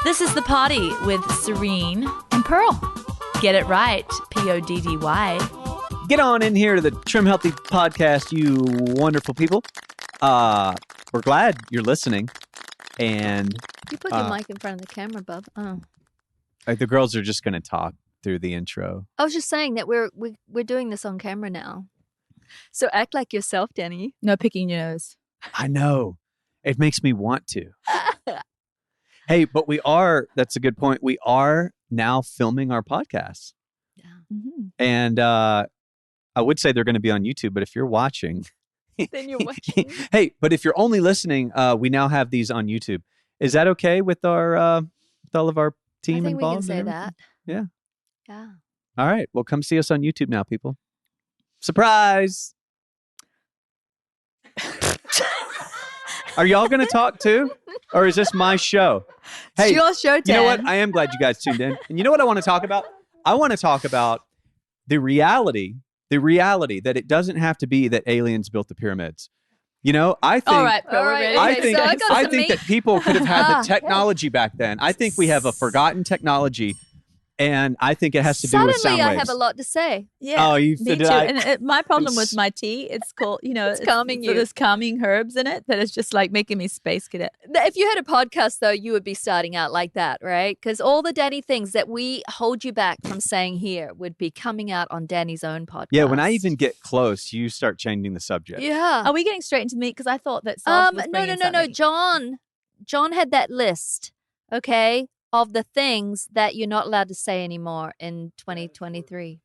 This is The Party with Serene and Pearl. Get it right, Poddy. Get on in here to the Trim Healthy podcast, you wonderful people. We're glad you're listening. And You put your mic in front of the camera, bub. Oh. The girls are just going to talk through the intro. I was just saying that we're doing this on camera now. So act like yourself, Danny. No picking your nose. I know. It makes me want to. Hey, but that's a good point. We are now filming our podcasts. Yeah. Mm-hmm. And I would say they're going to be on YouTube, but if you're watching. Then you're watching. Hey, but if you're only listening, we now have these on YouTube. Is that okay with our with all of our team I think involved? we can say that. Yeah. Yeah. All right. Well, come see us on YouTube now, people. Surprise. Are y'all going to talk too? Or is this my show? Hey, It's your show, Dan. you know what? I am glad you guys tuned in. And you know what I want to talk about? I want to talk about the reality that it doesn't have to be that aliens built the pyramids. You know, I think All right, Pearl, we're ready. I Okay, think so I got I some think meat. that people could have had the technology back then. I think we have a forgotten technology, and I think it has to do with sound Suddenly, waves. I have a lot to say. Yeah. Oh, you Me did too. I- And my problem with my tea, it's called, It's calming you. There's calming herbs in it that is just like making me space cadet. If you had a podcast, though, you would be starting out like that, right? Because all the Danny things that we hold you back from saying here would be coming out on Danny's own podcast. Yeah, when I even get close, you start changing the subject. Yeah. Are we getting straight into meat? Because I thought that Sauce was No. bringing something. John had that list, okay, of the things that you're not allowed to say anymore in 2023.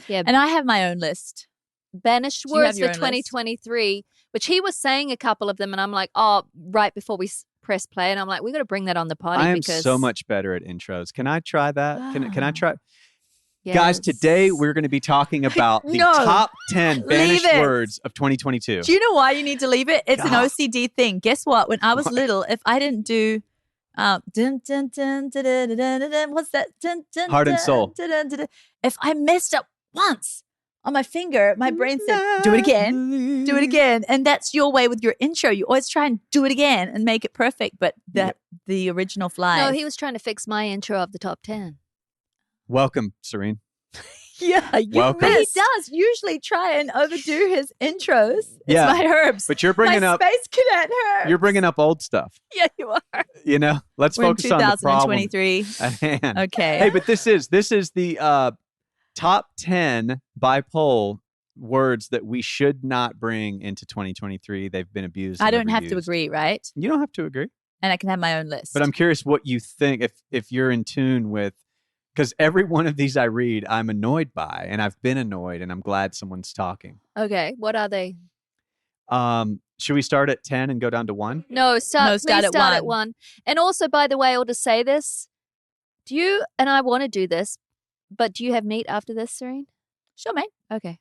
Yeah, And I have my own list. banished Do you have words for your own list? 2023, which he was saying a couple of them, and I'm like, oh, right before we press play, and I'm like, we got to bring that on the potty I am because so much better at intros. Can I try that? Can I try? Yes. Guys, today we're going to be talking about the No. top 10 banished Leave it. words of 2022. Do you know why you need to leave it? It's an God. OCD thing. Guess what? When I was What? little, if I didn't do dun, dun, dun, dun, dun, dun, dun, dun, what's that? Dun, dun, Heart and dun, Soul. dun, dun, dun, dun. If I messed up once on my finger, my brain said, do it again. Do it again. And that's your way with your intro. You always try and do it again and make it perfect, but the original flies. No, he was trying to fix my intro of the top 10. Welcome, Serene. Yeah, you Welcome. He does usually try and overdo his intros. It's Yeah, my herbs. But you're bringing my up Space Cadet herbs. you're bringing up old stuff. Yeah, you are. You know, let's We're in focus on the problem 2023. at hand. Okay. Hey, but this is the top 10 by poll words that we should not bring into 2023. They've been abused. I and don't have to overused. agree, right? You don't have to agree. And I can have my own list. But I'm curious what you think if you're in tune with, because every one of these I read, I'm annoyed by, and I've been annoyed, and I'm glad someone's talking. Okay, what are they? Should we start at 10 and go down to 1? No, No, start please at start at one. 1. And also, by the way, I'll just say this. Do you, and I want to do this, but do you have meat after this, Serene? Sure, mate. Okay.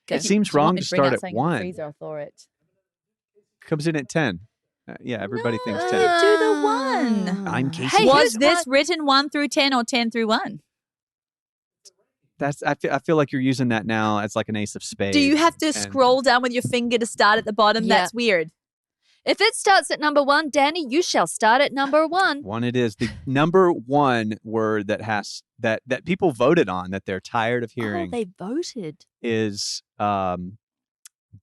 It seems wrong to start at 1. I'll throw it. Comes in at 10. Yeah, everybody thinks 10. Do the one. I'm Casey. Hey, Was here's this written 1 through 10 or 10 through 1? I feel like you're using that now as like an ace of spades. Do you have to and- scroll down with your finger to start at the bottom? Yeah. That's weird. If it starts at number 1, Danny, you shall start at number 1. One it is. The number one word that has that people voted on that they're tired of hearing Oh, they voted. is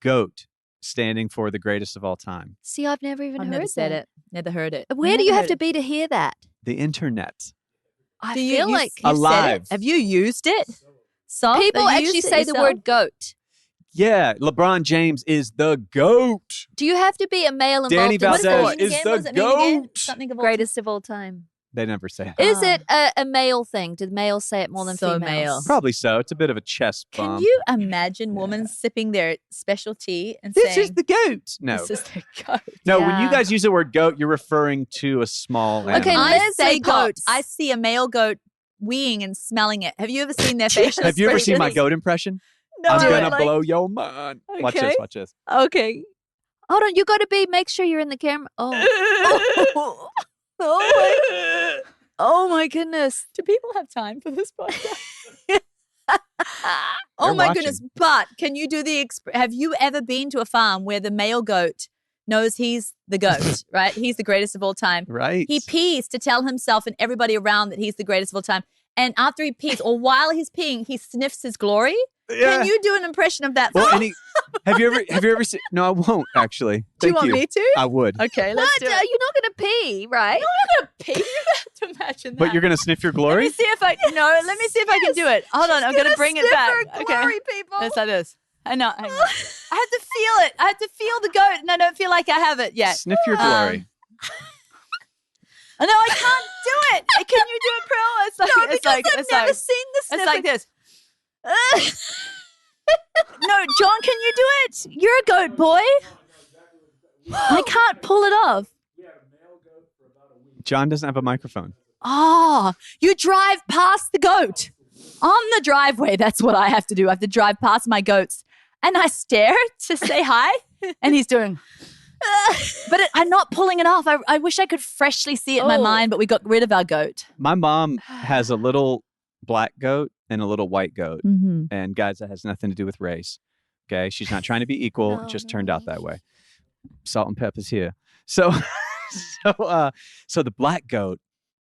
GOAT, standing for the greatest of all time. See, I've never even I've heard never said that. it. Never heard it. Where do you have to be to hear that? The internet. I Do you- feel you like s- you said it? Alive. Have you used it? Soft? people Have you actually used it say the yourself? word goat. Yeah, LeBron James is the GOAT. Do you have to be a male involved Danny in Valdez sport? is What does the it mean again? GOAT. Something of all Greatest of all time. They never say that. Is it a male thing? Did males say it more than So females? male. Probably so. It's a bit of a chest Can bump. you imagine women sipping their special tea and This saying, is the GOAT. No. this is the goat? No, when you Yeah. guys use the word goat, you're referring to a small animal. Okay, I let's say say goat. goats. I see a male goat weeing and smelling it. Have you ever seen their facial Have you ever seen my expressions? goat impression? No, I'm I gonna like- blow your mind. Watch Okay. this. Watch this. Okay. Hold on, you got to make sure you're in the camera. Oh, oh my goodness. Do people have time for this podcast? They're Oh my watching. goodness! But can you do the? Have you ever been to a farm where the male goat knows he's the GOAT, right? He's the greatest of all time. Right. He pees to tell himself and everybody around that he's the greatest of all time. And after he pees, or while he's peeing, he sniffs his glory. Yeah. Can you do an impression of that? Well, have you ever seen? No, I won't actually. Do you Thank want me to? I would. Okay, let's What? do it. You're not going to pee, right? I'm not gonna pee. You have to imagine that. But you're gonna sniff your Let me glory? see if I let me see if I can do it. Hold on, I'm gonna bring it back. Glory, people. It's like this. I know. Hang on. I have to feel it. I have to feel the goat, and I don't feel like I have it yet. Sniff your glory. I know I can't do it. Can you do it, Pearl? It's like No, because I've never seen the It's sniffing. like this. No, John, can you do it? You're a goat boy. I can't pull it off. John doesn't have a microphone. Oh, you drive past the goat on the driveway. That's what I have to do. I have to drive past my goats, and I stare to say hi, and he's doing. But I'm not pulling it off. I wish I could freshly see it in my mind, but we got rid of our goat. My mom has a little black goat and a little white goat. Mm-hmm. And guys, that has nothing to do with race. Okay. She's not trying to be equal. It just turned out that way. Salt and pepper's here. So the black goat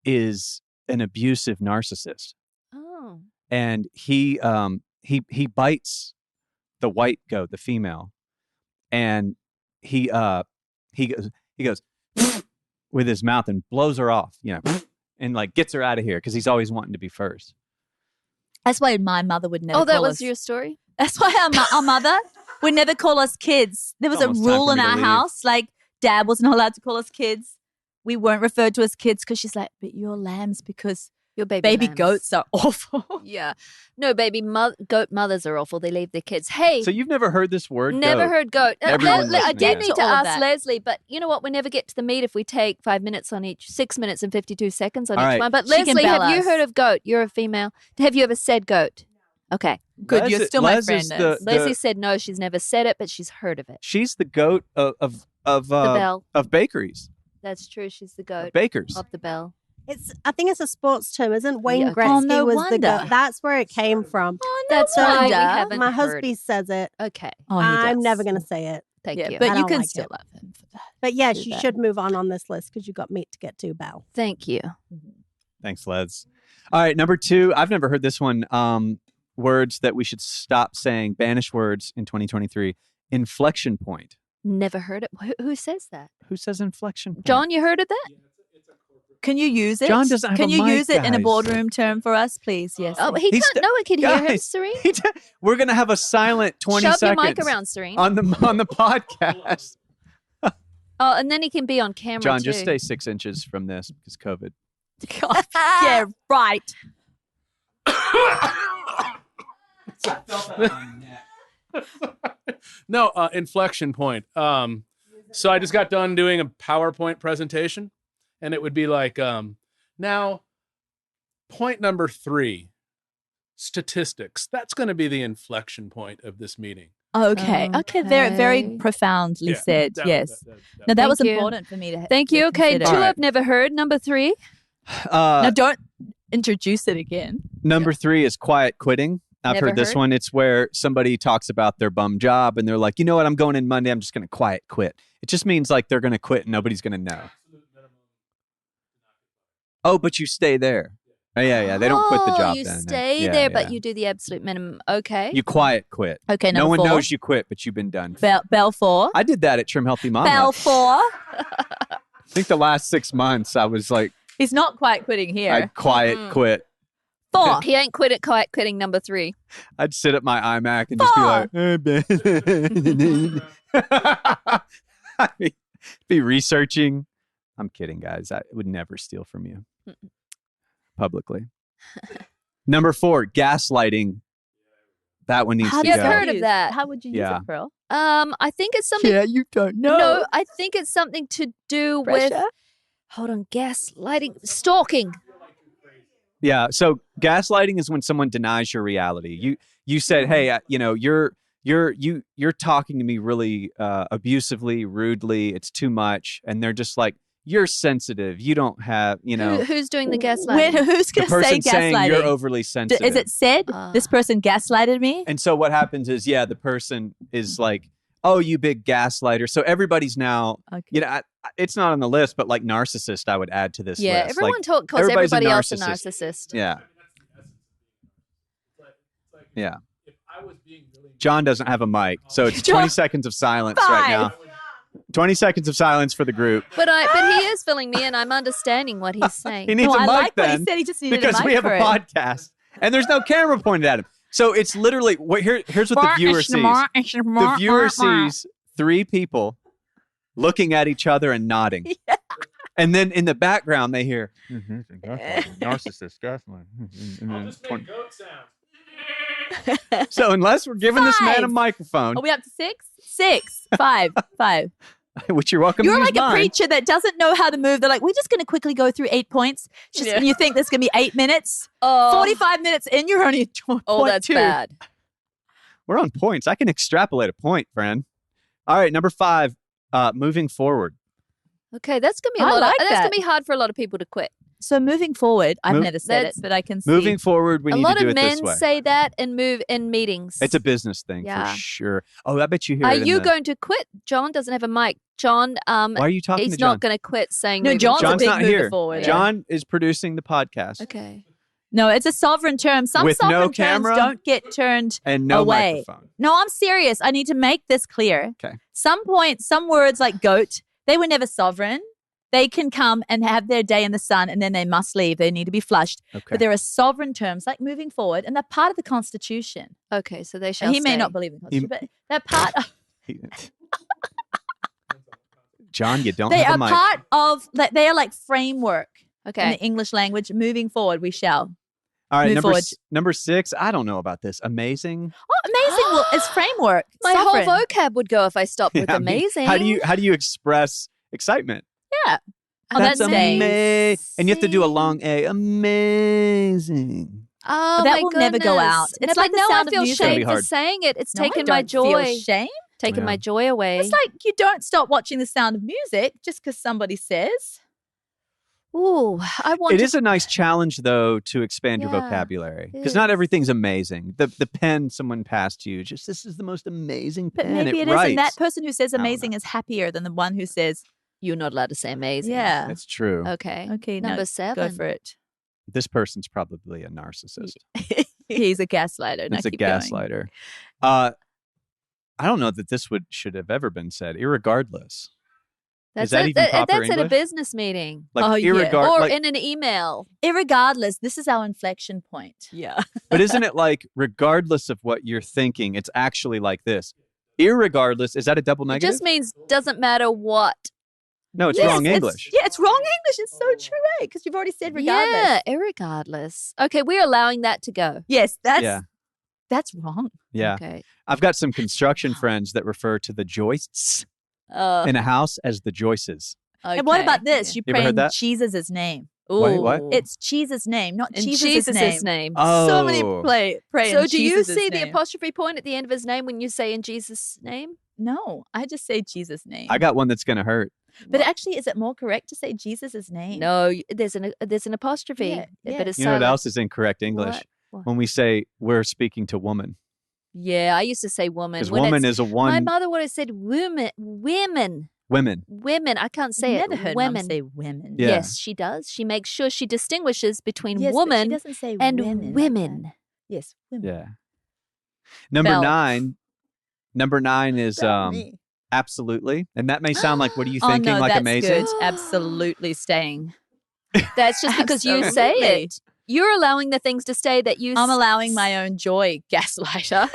is an abusive narcissist. Oh. And he bites the white goat, the female, and he goes with his mouth and blows her off, and like gets her out of here because he's always wanting to be first. That's why my mother would never. Oh, that call was us. your story? That's why our mother would never call us kids. There was a Almost time rule for in me to our leave. house, like Dad wasn't allowed to call us kids. We weren't referred to as kids because she's like, but you're lambs because Your baby lambs. goats are awful. Yeah. No, goat mothers are awful. They leave their kids. Hey, So you've never heard this word? never goat. heard goat. Everyone I listening did has. need to All of ask that. Leslie, but you know what? We never get to the meat if we take 5 minutes on each, 6 minutes and 52 seconds on All each right. one. But She can Leslie, bell have you us. heard of goat? You're a female. Have you ever said goat? Okay. Good, Les- you're still my Les friend. is Liz. Leslie said no, she's never said it, but she's heard of it. She's the goat of The bell. bakeries, That's true. She's the goat bakers. of the bell. I think it's a sports term, isn't Wayne Yeah. Gretzky Oh, no was the wonder. goat. That's where it came from. Oh, That's So why we wonder. haven't My heard. husband says it. Okay. Oh, he I'm does. never going to say it. Thank Yeah, you. but I you don't can like still it. love him for that. But yes, Do you that. should move on this list because you got meat to get to, Belle. Thank you. Thanks, Les. All right, number 2. I've never heard this one. Words that we should stop saying, banished words in 2023. Inflection point. Never heard it. Who says that? Who says inflection point? John, you heard of that? Can you use it? John doesn't have Can a you mic, use it in a guys. boardroom term for us, please? Yes. Oh, he He's can't. No one can hear him, Guys, Serene. We're gonna have a silent 20 Shove seconds your mic around, Serene. on the podcast. Oh, and then he can be on camera John, too. just stay 6 inches from this because COVID. God, yeah, right. No, inflection point. So I just got done doing a PowerPoint presentation, and it would be like, now, point number 3, statistics. That's going to be the inflection point of this meeting. Okay. Very, very Okay. profoundly Yeah, said. Yes. No, that Thank was you. important for me to. Thank to you. Okay, consider. two All right. I've never heard. Number 3. Now, don't introduce it again. Number 3 is quiet quitting. I've Never heard this heard. one. It's where somebody talks about their bum job and they're like, you know what? I'm going in Monday. I'm just going to quiet quit. It just means like they're going to quit and nobody's going to know. Oh, but you stay there. Oh, yeah. They don't quit the job. You then. stay Yeah, there, yeah. but you do the absolute minimum. Okay. You quiet quit. Okay, No number one 4. knows you quit, but you've been done. Bell 4. I did that at Trim Healthy Mama. Bell 4. I think the last 6 months I was like, He's not quite quitting here. I'd quiet quit. 4. He ain't quit quitting. Number 3. I'd sit at my iMac and just be like, I'd be researching. I'm kidding, guys. I would never steal from you publicly. Number 4, gaslighting. That one needs How to do You've go. heard of that. How would you use Yeah. it, Pearl? I think it's something. you don't know. No, I think it's something to do with. Pressure? Hold on, gaslighting, stalking. Yeah. So gaslighting is when someone denies your reality. You said, hey, you're talking to me really abusively, rudely. It's too much, and they're just like, you're sensitive. You don't have, Who's doing the gaslighting? Who's the going to say person saying gaslighting? you're overly sensitive. Is it said this person gaslighted me? And so what happens is, the person is like, oh, you big gaslighter. So everybody's now, Okay. it's not on the list, but like narcissist, I would add to this Yeah, list. everyone Like, calls everybody's a everybody else a narcissist. narcissist. Yeah. Yeah. If I was being really John doesn't have a mic, so it's John- 20 seconds of silence right now. 20 seconds of silence for the group. But he is filling me, and I'm understanding what he's saying. He needs No, a I mic like what then, he said. He just needed because a mic we have for a it. podcast and there's no camera pointed at him. So it's literally here's what the viewer sees. The viewer sees 3 people looking at each other and nodding. Yeah. And then in the background they hear narcissist gaslight. I'll just make goat sounds. So unless we're giving this man a 5. microphone, Are we up to 6? 6. 5. 5. which you're welcome You're to use like a mine. preacher that doesn't know how to move. They're like, we're just going to quickly go through 8 points. And you think there's going to be 8 minutes? Oh, 45 minutes in, you're only oh, that's 0.2. bad. We're on points. I can extrapolate a point, friend. All right, number 5, moving forward. Okay, that's gonna be I like that's that. gonna be hard for a lot of people to quit. So moving forward, I've Move- never said it, That's- but I can see. Moving forward, we A need lot to do of it this men way. say that and move in meetings. It's a business thing Yeah. for sure. Oh, I bet you hear Are it in you the- going to quit? John doesn't have a mic. John, Why are you talking he's to John? not going to quit saying. No, moving John's a John's big not mover here. forward. John is producing the podcast Okay. No, it's a sovereign term. Some With no sovereign terms camera? don't get turned. and no away. microphone. No, I'm serious. I need to make this clear. Okay. Some words like goat, they were never sovereign. They can come and have their day in the sun and then they must leave. They need to be flushed. Okay. But there are sovereign terms like moving forward, and they're part of the Constitution. Okay, so they shall. He may stay. not believe in the Constitution, but they're part of, John, you don't they have are a mic. part of, like, they are like framework in Okay. the English language. Moving forward, we shall. All right, move forward. number 6. I don't know about this. Amazing. Oh, amazing. Well, it's framework. My sovereign. whole vocab would go if I stopped with Yeah, I mean, amazing. How do you express excitement? Yeah. Oh, that's amazing. And you have to do a long A. Amazing. Oh, But that my will never go goodness. out. It's But like the now sound I of feel music. It's gonna be shame for hard. saying it. It's No, I taken my don't feel joy. shame. Taken Yeah. my joy away. It's like you don't stop watching The Sound of Music just because somebody says. Ooh, I want It to. is a nice challenge, though, to expand your Yeah, vocabulary. it Because not is. everything's amazing. The pen someone passed you, just this is the most amazing But pen. maybe it it writes. isn't. That person who says don't amazing is happier than the one who says, You're not allowed to say amazing. yeah. That's true. Okay. Okay, Number no, 7. go for it. This person's probably a narcissist. He's a gaslighter. Now It's a keep going. gaslighter. I don't know that this should have ever been said. Irregardless. That's that it. even proper That's at a English? business meeting Like Oh, yeah. or like, in an email. Irregardless, this is our inflection point. Yeah. but isn't it like regardless of what you're thinking, it's actually like this? Irregardless, is that a double It negative? just means doesn't matter what. No, it's Yes, wrong English. Yeah, it's wrong English. It's so true, right? Because you've already said regardless. Yeah, irregardless. Okay, we're allowing that to go. Yes, Yeah. that's wrong. Yeah. Okay. I've got some construction friends that refer to the joists in a house as the joices. And what okay. about this? You You ever pray heard in that? Jesus' name. Wait, what? Ooh. It's Jesus' name, not in Jesus' Jesus' name. name. Oh. So many pray So in do you Jesus' see the name. apostrophe point at the end of his name when you say in Jesus' name? No, I just say Jesus' name. I got one that's going to hurt. But actually, is it more correct to say Jesus' name? No, there's an apostrophe, Yeah, yeah. but it's You know what silent. else is incorrect English? What? When we say we're speaking to woman. Yeah, I used to say woman. Because When woman it's- is a My one. mother would have said women. Women. I can't say Never it. heard women. Mum say women. Yeah. Yes, she does. She makes sure she distinguishes between Yes, but she woman doesn't say and women. like that. women. Yes, women. Yeah. Number Bell. 9. Number 9 is Tell me. absolutely. And that may sound like, what are you Oh, thinking? no, Like that's amazing? good. Absolutely staying. That's just because you say Absolutely. it. You're allowing the things to stay that you. I'm allowing my own joy, gaslighter.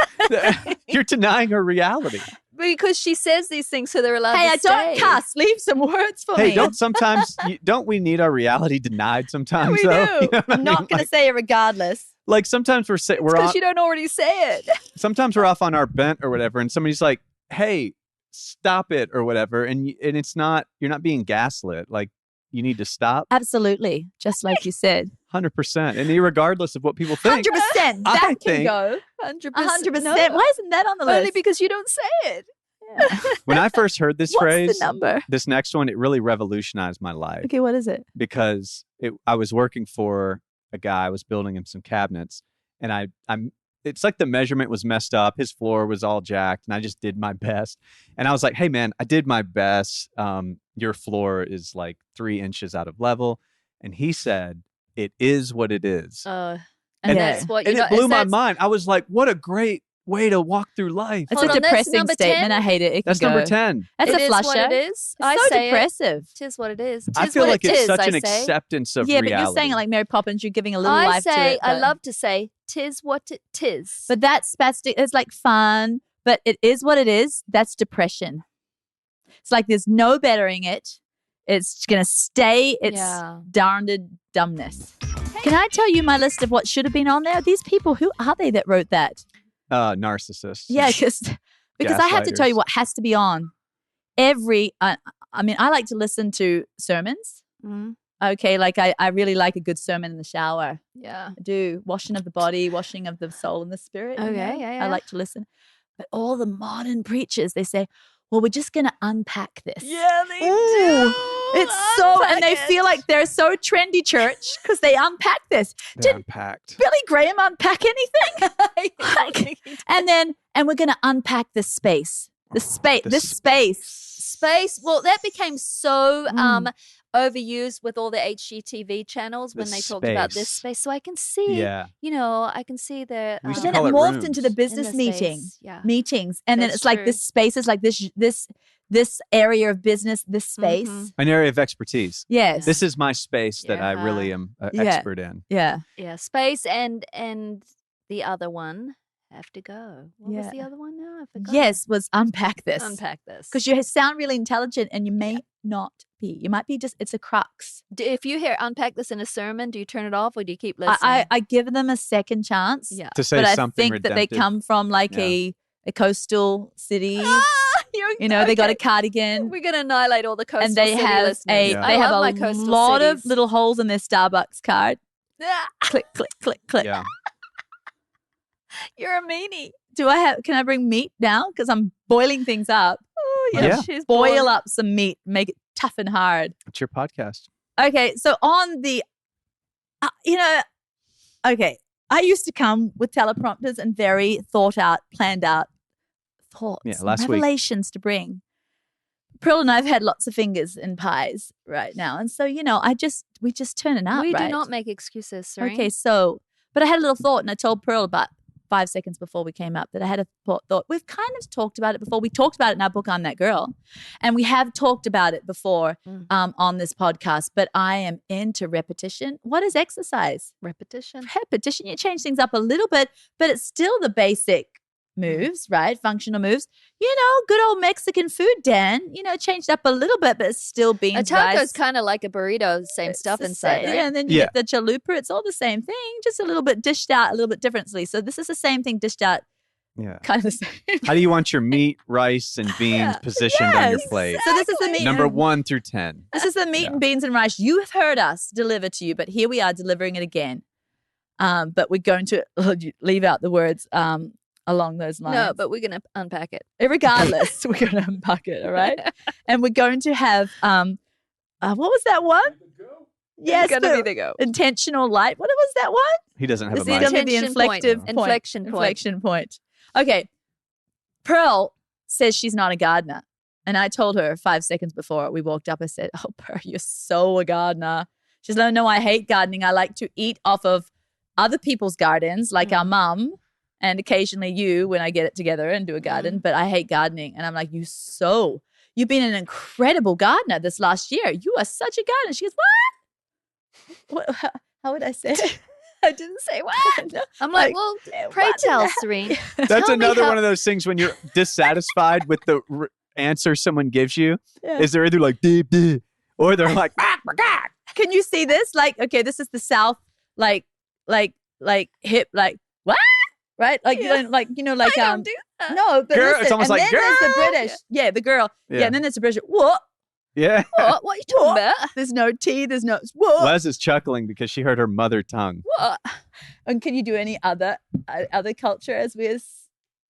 You're denying her reality. because she says these things, so they're allowed. Hey, to I don't stay. cuss. Leave some words for Hey, me. don't we need our reality denied sometimes? we though? do. You know what I I'm not mean? going to say it regardless. Like sometimes we're Because you don't already say it. sometimes we're off on our bent or whatever, and somebody's like, "Hey, stop it" or whatever, and it's not, you're not being gaslit. Like, you need to stop. Absolutely. Just like you said. 100%, and regardless of what people think. 100%. I That can think- go. 100%. 100%. No, Why isn't that on the only list? because you don't say it. When I first heard this What's phrase, the number? this next one, it really revolutionized my life. Okay, what is it? Because I was working for a guy. I was building him some cabinets, and it's like the measurement was messed up. His floor was all jacked, and I just did my best. And I was like, "Hey, man, I did my best. Your floor is like 3 inches out of level." And he said, "It is what it is." And Yeah. that's what you And know. it blew my that's- mind. I was like, "What a great way to walk through life." It's Hold a on, that's depressing number 10? statement. I hate it. It can That's go. number 10. That's It a is flusher. what it is. It's I so say depressive. Tis what it is. I Tis feel what like it it's is, such I an say. acceptance of Yeah, reality. but you're saying it like Mary Poppins. You're giving a little I life to say, it. I but- love to say, tis what it tis. But that's spastic. It's like fun, but it is what it is. That's depression. It's like there's no bettering it. It's going to stay its Yeah. darned dumbness. Can I tell you my list of what should have been on there? These people, who are they that wrote that? Narcissists. Yeah, because I have to tell you Gaslighters. what has to be on. Every, I mean, I like to listen to sermons. Mhm. Okay, like I really like a good sermon in the shower. Yeah. I do washing of the body, washing of the soul and the spirit. you Okay, know? yeah. I like to listen. But all the modern preachers, they say, well, we're just going to unpack this. they Ooh, It's so, and they feel like they're so trendy church because they unpack this. They're Did unpacked. Billy Graham unpack anything? Like, and we're going to unpack this space. This space. Space. Well, that became so Mm. overused with all the HGTV channels when The they talked about this space. space. So I can see, Yeah. you know, I can see the. We used But to then it call it morphed into the rooms. business in the meeting. space. Yeah. Meetings. And then That's it's like true. this space is like this area of business, this space. Mhm. An area of expertise. Yes. This is my space that I really am an Yeah. expert in. Yeah. Yeah. Space and the other one have to go. What was Yeah. the other one now? I forgot. Yes, was unpack this. Unpack this. Because you sound really intelligent and you may not be. You might be just, it's a crux. If you hear unpack this in a sermon, do you turn it off or do you keep listening? I give them a second chance. yeah. To say But I something think that they redemptive. come from like Yeah. a coastal city. You're- You know, they got a okay. cardigan. We're gonna annihilate all the coastal And they city have listeners. Yeah. I they have love my a coastal lot of cities. little holes in their Starbucks card. Ah, Click, click, click, click. Yeah. you're a meanie. Can I bring meat now? Because I'm boiling things up. Oh Yeah. she's Boil bored. up some meat, make it tough and hard. It's your podcast. Okay, so on the, okay, I used to come with teleprompters and very thought out, planned out thoughts, Yeah, and last week. revelations to bring. Prill and I've had lots of fingers in pies right now, and so we just turn it up. We right? do not make excuses, Serene. Okay, so, but I had a little thought, and I told Pearl about 5 seconds before we came up that I had a thought. We've kind of talked about it before. We talked about it in our book, I'm That Girl, and we have talked about it before on this podcast, but I am into repetition. What is exercise? Repetition. Repetition. You change things up a little bit, but it's still the basic moves, right? Functional moves. Good old Mexican food, Dan. Changed up a little bit, but it's still beans, A taco's rice. kind of like a burrito, same It's stuff the inside, same. right? Yeah, and then you Yeah. get the chalupa. It's all the same thing, just a little bit dished out, a little bit differently. So this is the same thing dished out, Yeah. kind of the same. How do you want your meat, rice, and beans positioned on your Yes. plate? So this is the meat. Number and, 1 through 10. This is the meat Yeah. and beans and rice. You have heard us deliver to you, but here we are delivering it again. But we're going to leave out the words along those lines. No, but we're going to unpack it. Regardless, we're going to unpack it, all right? And we're going to have, what was that one? Yes, It's going to the be the go. intentional light. What was that one? He doesn't have It's a the mic. Gonna be intention point. Inflection point. Inflection point. Okay. Pearl says she's not a gardener. And I told her 5 seconds before we walked up, I said, oh, Pearl, you're so a gardener. She's like, no, I hate gardening. I like to eat off of other people's gardens, like our mum, and occasionally you when I get it together and do a garden, but I hate gardening. And I'm like, you've been an incredible gardener this last year. You are such a gardener. She goes, what? How would I say it? I didn't say what. No. I'm like, Like, well, what pray in tell, the- Serene. That's Tell me another how- one of those things when you're dissatisfied with the answer someone gives you. Yeah. Is they're either like, "Duh, duh," or they're like, "Ah, my God." Can you see this? Like, okay, this is the South, like hip, like what? Right? Like Yeah. you don't like I don't do that. no, but Girl, listen, it's almost and like, then there's the girl. British, yeah, the girl, yeah. Yeah. And then there's the British. What? Yeah. What? What are you talking about? There's no T. There's no what? Les is chuckling because she heard her mother tongue. What? And can you do any other culture as we're?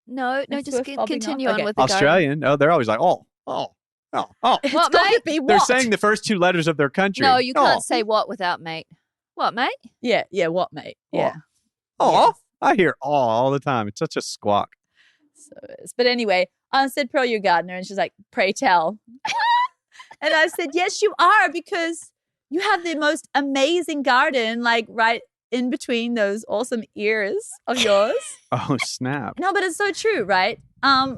No, It's just worth popping continue off. on Okay. with the garden. Australian. Oh, they're always like, oh. What, It's got to mate? be They're what? saying the first 2 letters of their country. No, you can't Oh. say what without mate. What, mate? Yeah, what, mate? Yeah. Oh. I hear all the time. It's such a squawk. So it is. But anyway, I said, Pearl, you're a gardener. And she's like, pray tell. And I said, yes, you are, because you have the most amazing garden, like right in between those awesome ears of yours. Oh, snap. No, but it's so true, right?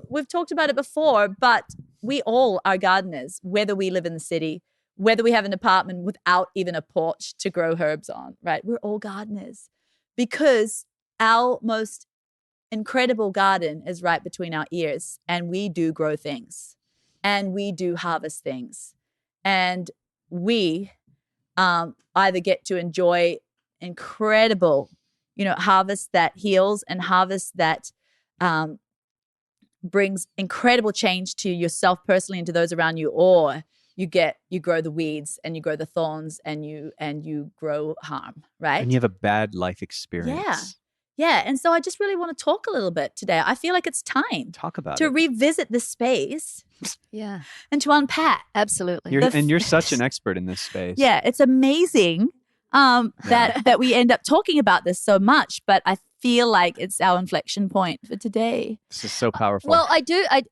We've talked about it before, but we all are gardeners, whether we live in the city, whether we have an apartment without even a porch to grow herbs on, right? We're all gardeners because our most incredible garden is right between our ears, and we do grow things and we do harvest things. And we either get to enjoy incredible, harvest that heals and harvest that brings incredible change to yourself personally and to those around you, or you grow the weeds and you grow the thorns and you grow harm, right? And you have a bad life experience. Yeah. And so I just really want to talk a little bit today. I feel like it's time Talk about to it. revisit the space Yeah, and to unpack. absolutely. You're such an expert in this space. Yeah, it's amazing that we end up talking about this so much, but I feel like it's our inflection point for today. This is so powerful. Well,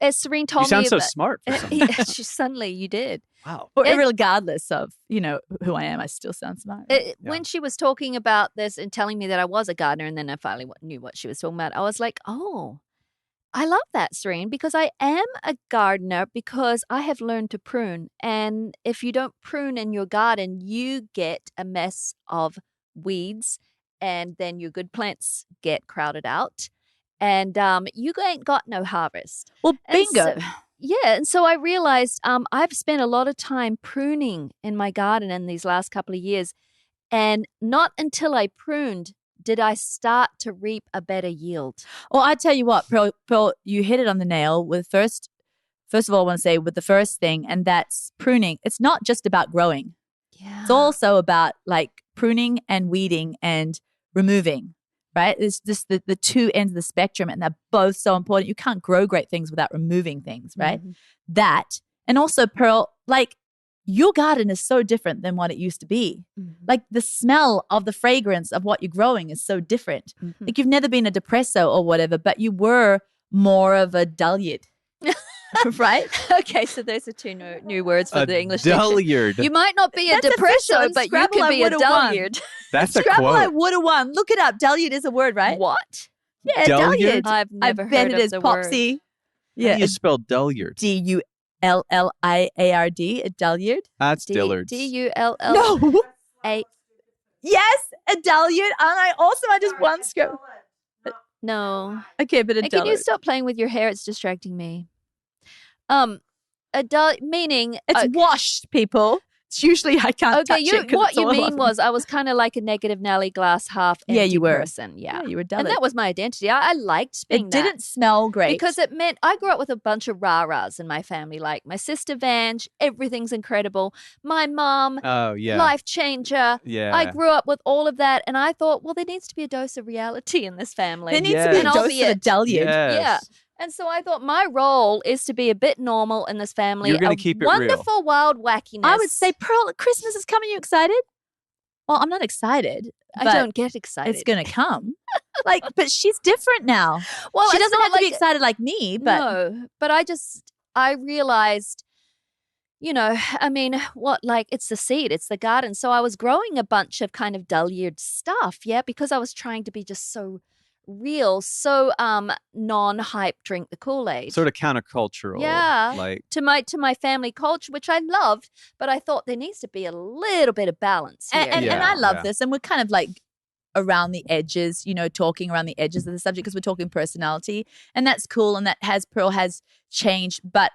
as Serene told you sound me so about, smart for something. suddenly you did. Wow. Or regardless of, who I am, I still sound smart. Right? When she was talking about this and telling me that I was a gardener, and then I finally knew what she was talking about, I was like, oh, I love that, Serene, because I am a gardener because I have learned to prune. And if you don't prune in your garden, you get a mess of weeds, and then your good plants get crowded out, and you ain't got no harvest. Well, bingo. And so I realized I've spent a lot of time pruning in my garden in these last couple of years, and not until I pruned did I start to reap a better yield. Well, I tell you what, Pearl, you hit it on the nail with first of all, I want to say with the first thing, and that's pruning. It's not just about growing. Yeah. It's also about like pruning and weeding and removing, right? It's just the two ends of the spectrum, and they're both so important. You can't grow great things without removing things, right? Mm-hmm. That, and also, Pearl, like your garden is so different than what it used to be. Mm-hmm. Like the smell of the fragrance of what you're growing is so different. Mm-hmm. Like you've never been a depresso or whatever, but you were more of a dulliard. Right? Okay, so those are two new words for the English dictionary. Dulliard. You might not be a That's official. depresso, In but you Scrabble, could I be a would've won. dulliard. That's a Scrabble, I quote. would have won. Look it up. Dulliard is a word, right? What? Yeah, Dulliard? dulliard. I've I never bet heard it of is the word. Popsy. How Yeah, do you spell Dulliard? Dulliard. A dulliard. That's Dillard's. D-U-L-L. No. A. Yes, a dulliard. And I just won Scrabble. No. Okay, but a And can you dulliard. stop playing with your hair? It's distracting me. Meaning It's washed, people. It's usually I can't okay. touch it 'cause What it's you all mean on. was I was kind of like a negative Nelly glass half empty Yeah, you were. person. Yeah, you were and dulliard. that was my identity. I liked being It that. didn't smell great Because it meant I grew up with a bunch of rah-rahs in my family. Like my sister Vange, everything's incredible. My mom, Oh, yeah. life changer. Yeah. I grew up with all of that, and I thought, well, there needs to be a dose of reality in this family. there needs to be a And I'll dose be of a it. dulliard. Yes. Yeah. And so I thought my role is to be a bit normal in this family. You're gonna a keep it real. wonderful, wild wackiness. I would say, Pearl, Christmas is coming. You excited? Well, I'm not excited. I but don't get excited. It's going to come. But she's different now. Well, She it's doesn't not have to be like- excited like me, but No, but I realized, it's the seed, it's the garden. So I was growing a bunch of kind of dulliard stuff, because I was trying to be just so real, so non-hype, drink the Kool-Aid. Sort of countercultural. Yeah. Like, to my family culture, which I loved, but I thought there needs to be a little bit of balance here. and Yeah, I love yeah. this, and we're kind of like around the edges, talking around the edges of the subject because we're talking personality, and that's cool, and Pearl has changed, but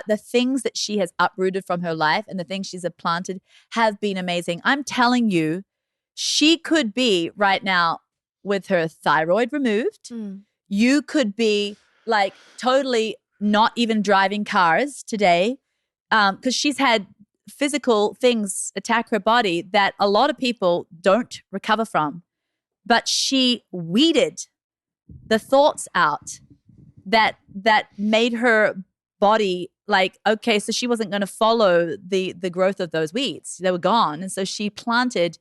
the things that she has uprooted from her life and the things she's planted have been amazing. I'm telling you, she could be right now with her thyroid removed. Mm. You could be like totally not even driving cars today because she's had physical things attack her body that a lot of people don't recover from. But she weeded the thoughts out that made her body like, okay, so she wasn't going to follow the growth of those weeds. They were gone. And so she planted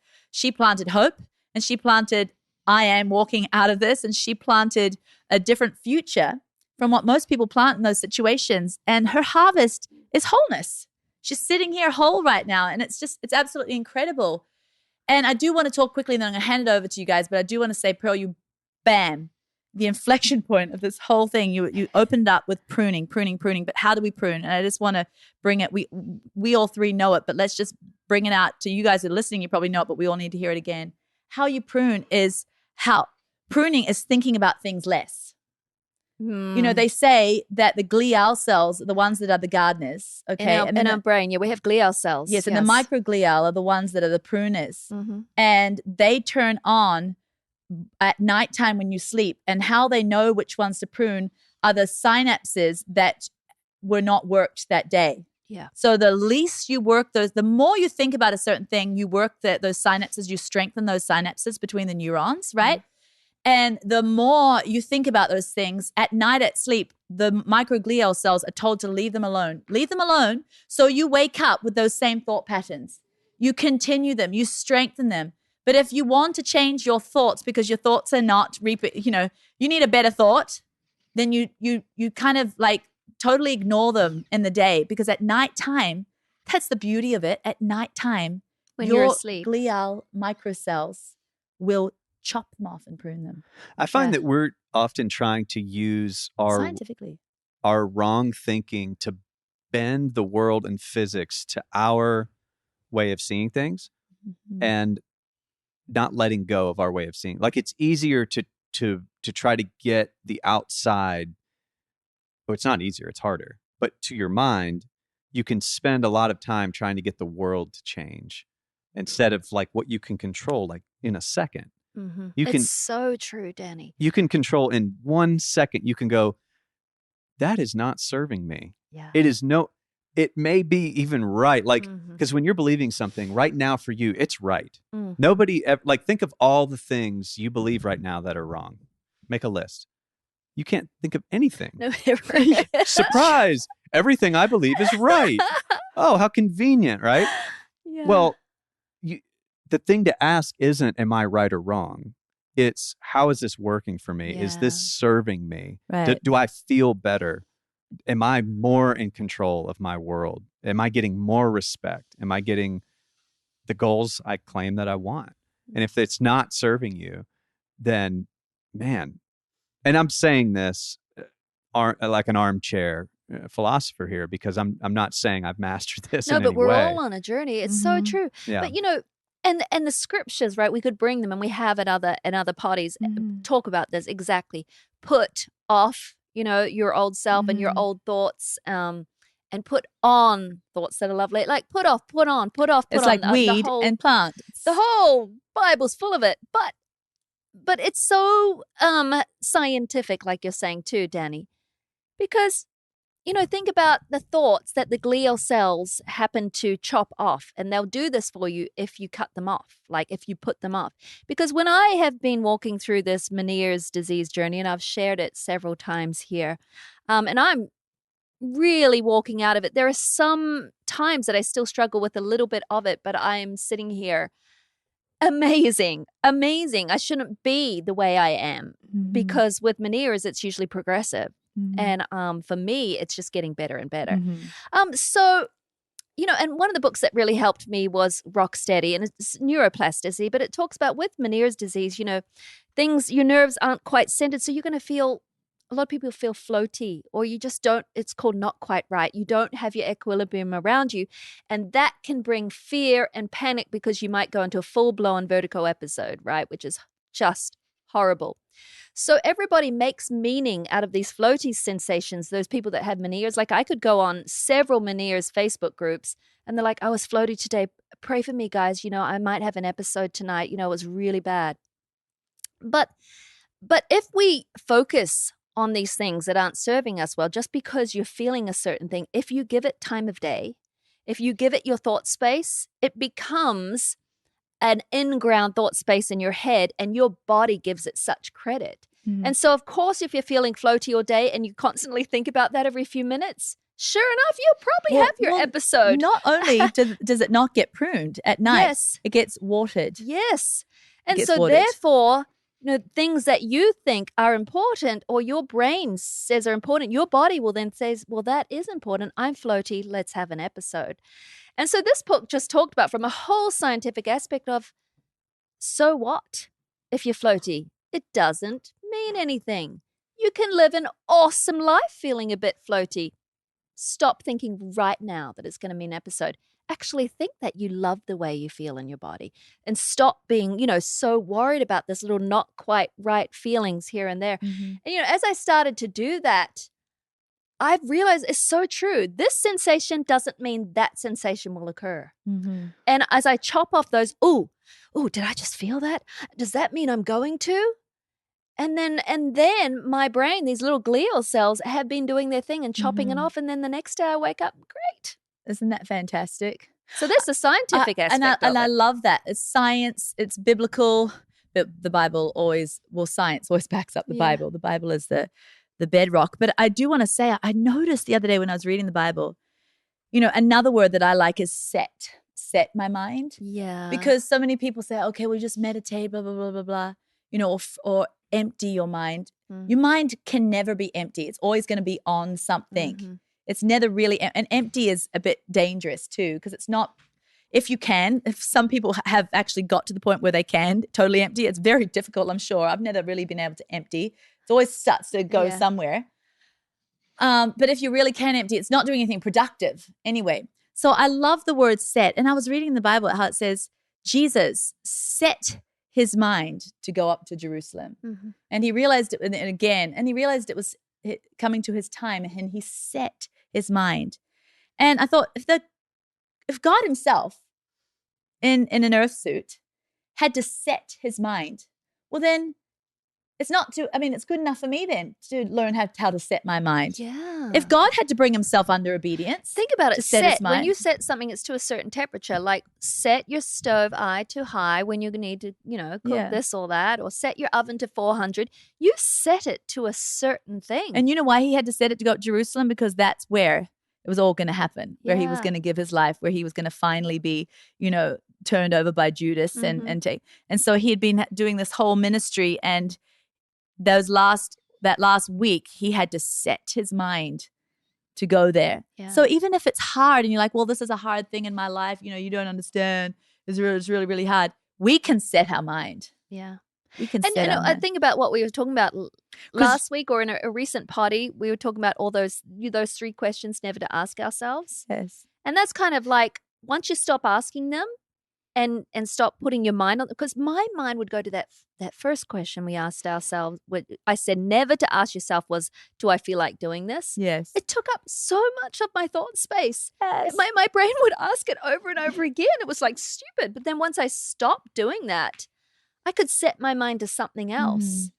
hope, and she planted I am walking out of this, and she planted a different future from what most people plant in those situations. And her harvest is wholeness. She's sitting here whole right now. And it's absolutely incredible. And I do want to talk quickly, and then I'm going to hand it over to you guys. But I do want to say, Pearl, bam, the inflection point of this whole thing. You opened up with pruning. But how do we prune? And I just want to bring it. We all three know it, but let's just bring it out to you guys who are listening. You probably know it, but we all need to hear it again. How you prune is pruning is thinking about things less. You know, they say that the glial cells are the ones that are the gardeners, okay? In our brain, we have glial cells. Yes, and the microglial are the ones that are the pruners. Mm-hmm. And they turn on at nighttime when you sleep. And how they know which ones to prune are the synapses that were not worked that day. Yeah. So the least you work those, the more you think about a certain thing, you work those synapses, you strengthen those synapses between the neurons, right? And the more you think about those things at night at sleep, the microglial cells are told to leave them alone. Leave them alone. So you wake up with those same thought patterns. You continue them. You strengthen them. But if you want to change your thoughts because your thoughts are not, you need a better thought, then you kind of like totally ignore them in the day, because at nighttime, that's the beauty of it. At nighttime, when your you're asleep, glial microcells will chop them off and prune them. I find that we're often trying to use scientifically our wrong thinking to bend the world and physics to our way of seeing things, and not letting go of our way of seeing. Like, it's easier to try to get the outside. Well, it's not easier, it's harder. But to your mind, you can spend a lot of time trying to get the world to change instead of like what you can control, like in a second. Mm-hmm. You can, it's so true, Danny. You can control in 1 second. You can go, that is not serving me. Yeah. It may be even right. Like, because when you're believing something right now for you, it's right. Nobody ever, like, think of all the things you believe right now that are wrong. Make a list. You can't think of anything. No, Surprise! Everything I believe is right. Oh, how convenient, right? Yeah. Well, the thing to ask isn't, am I right or wrong? It's, how is this working for me? Yeah. Is this serving me? Right. Do I feel better? Am I more in control of my world? Am I getting more respect? Am I getting the goals I claim that I want? And if it's not serving you, then, man, and I'm saying this like an armchair philosopher here, because I'm not saying I've mastered this in any way. No, but we're all on a journey. It's so true. Yeah. But and the scriptures, right? We could bring them, and we have at other parties talk about this exactly. Put off, your old self and your old thoughts, and put on thoughts that are lovely. Like put off, put on, put off, put it's on. like weed and plant. The whole Bible's full of it, but it's so scientific, like you're saying too, Danny, because. Think about the thoughts that the glial cells happen to chop off, and they'll do this for you if you cut them off, like if you put them off. Because when I have been walking through this Meniere's disease journey, and I've shared it several times here, and I'm really walking out of it, there are some times that I still struggle with a little bit of it, but I'm sitting here amazing. I shouldn't be the way I am, because with Meniere's, it's usually progressive. And for me, it's just getting better and better. So, and one of the books that really helped me was Rock Steady, and it's Neuroplasticity, but it talks about with Meniere's disease, things, your nerves aren't quite centered. So you're going to feel, a lot of people feel floaty, or you just don't, it's called not quite right. You don't have your equilibrium around you. And that can bring fear and panic, because you might go into a full-blown vertigo episode, right? Which is just horrible. So everybody makes meaning out of these floaty sensations, those people that have Meniere's. Like, I could go on several Meniere's Facebook groups, and they're like, I was floaty today. Pray for me, guys. I might have an episode tonight. It was really bad. But if we focus on these things that aren't serving us well, just because you're feeling a certain thing, if you give it time of day, if you give it your thought space, it becomes an in-ground thought space in your head, and your body gives it such credit. And so, of course, if you're feeling floaty all day and you constantly think about that every few minutes, sure enough, you'll probably have your episode. Not only does it not get pruned at night, Yes. it gets watered. Yes. And gets so watered. therefore, things that you think are important or your brain says are important, your body will then say, well, that is important. I'm floaty. Let's have an episode. And so this book just talked about from a whole scientific aspect of, so what if you're floaty? It doesn't mean anything. You can live an awesome life feeling a bit floaty. Stop thinking right now that it's going to mean an episode. Actually think that you love the way you feel in your body and stop being, so worried about this little not quite right feelings here and there. Mm-hmm. And, as I started to do that, I've realized it's so true. This sensation doesn't mean that sensation will occur. Mm-hmm. And as I chop off those, did I just feel that? Does that mean I'm going to? And then my brain, these little glial cells have been doing their thing and chopping it off. And then the next day I wake up, great. Isn't that fantastic? So that's the scientific aspect of it. I love that. It's science. It's biblical. But the Bible science always backs up the Bible. The Bible is the bedrock. But I do want to say, I noticed the other day when I was reading the Bible, another word that I like is set my mind. Yeah. Because so many people say, okay, we just meditate, blah, blah, blah, blah, blah, or empty your mind. Your mind can never be empty. It's always going to be on something. Mm-hmm. It's never really, and empty is a bit dangerous too, because it's not, if some people have actually got to the point where they can totally empty, it's very difficult, I'm sure. I've never really been able to empty. It always starts to go somewhere. But if you really can empty, it's not doing anything productive anyway. So I love the word set. And I was reading in the Bible how it says, Jesus set his mind to go up to Jerusalem. Mm-hmm. And he realized it, and he realized it was coming to his time, and he set his mind. And I thought, if God himself in an earth suit had to set his mind, well then it's good enough for me then to learn how to set my mind. Yeah. If God had to bring himself under obedience. Think about it. To set his mind. When you set something, it's to a certain temperature. Like set your stove eye to high when you need to, cook this or that, or set your oven to 400. You set it to a certain thing. And you know why he had to set it to go to Jerusalem? Because that's where it was all going to happen, where he was going to give his life, where he was going to finally be, turned over by Judas and take. And so he had been doing this whole ministry, and that last week he had to set his mind to go there. Yeah. So even if it's hard and you're like, well, this is a hard thing in my life, you don't understand. It's really, really hard. We can set our mind. Yeah. We can set our mind. I think about what we were talking about last week or in a recent potty, we were talking about all those 3 questions never to ask ourselves. Yes. And that's kind of like, once you stop asking them and stop putting your mind on, because my mind would go to that first question we asked ourselves. What I said never to ask yourself was, do I feel like doing this? Yes. It took up so much of my thought space. Yes. My brain would ask it over and over again. It was like stupid. But then once I stopped doing that, I could set my mind to something else.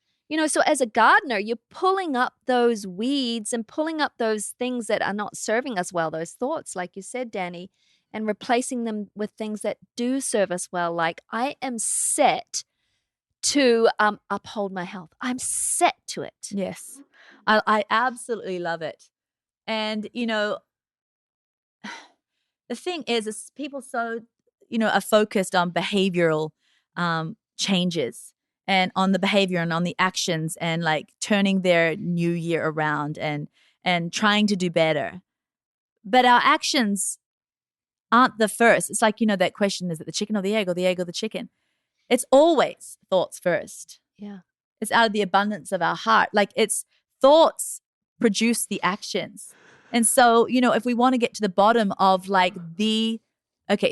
So as a gardener, you're pulling up those weeds and pulling up those things that are not serving us well, those thoughts, like you said, Danny, and replacing them with things that do serve us well. Like, I am set to uphold my health. I'm set to it. Yes. I absolutely love it. And, the thing is people so, are focused on behavioral changes and on the behavior and on the actions and like turning their new year around and trying to do better. But our actions aren't the first. It's like, that question, is it the chicken or the egg, or the egg or the chicken? It's always thoughts first. Yeah. It's out of the abundance of our heart. Like, it's thoughts produce the actions. And so, if we want to get to the bottom of like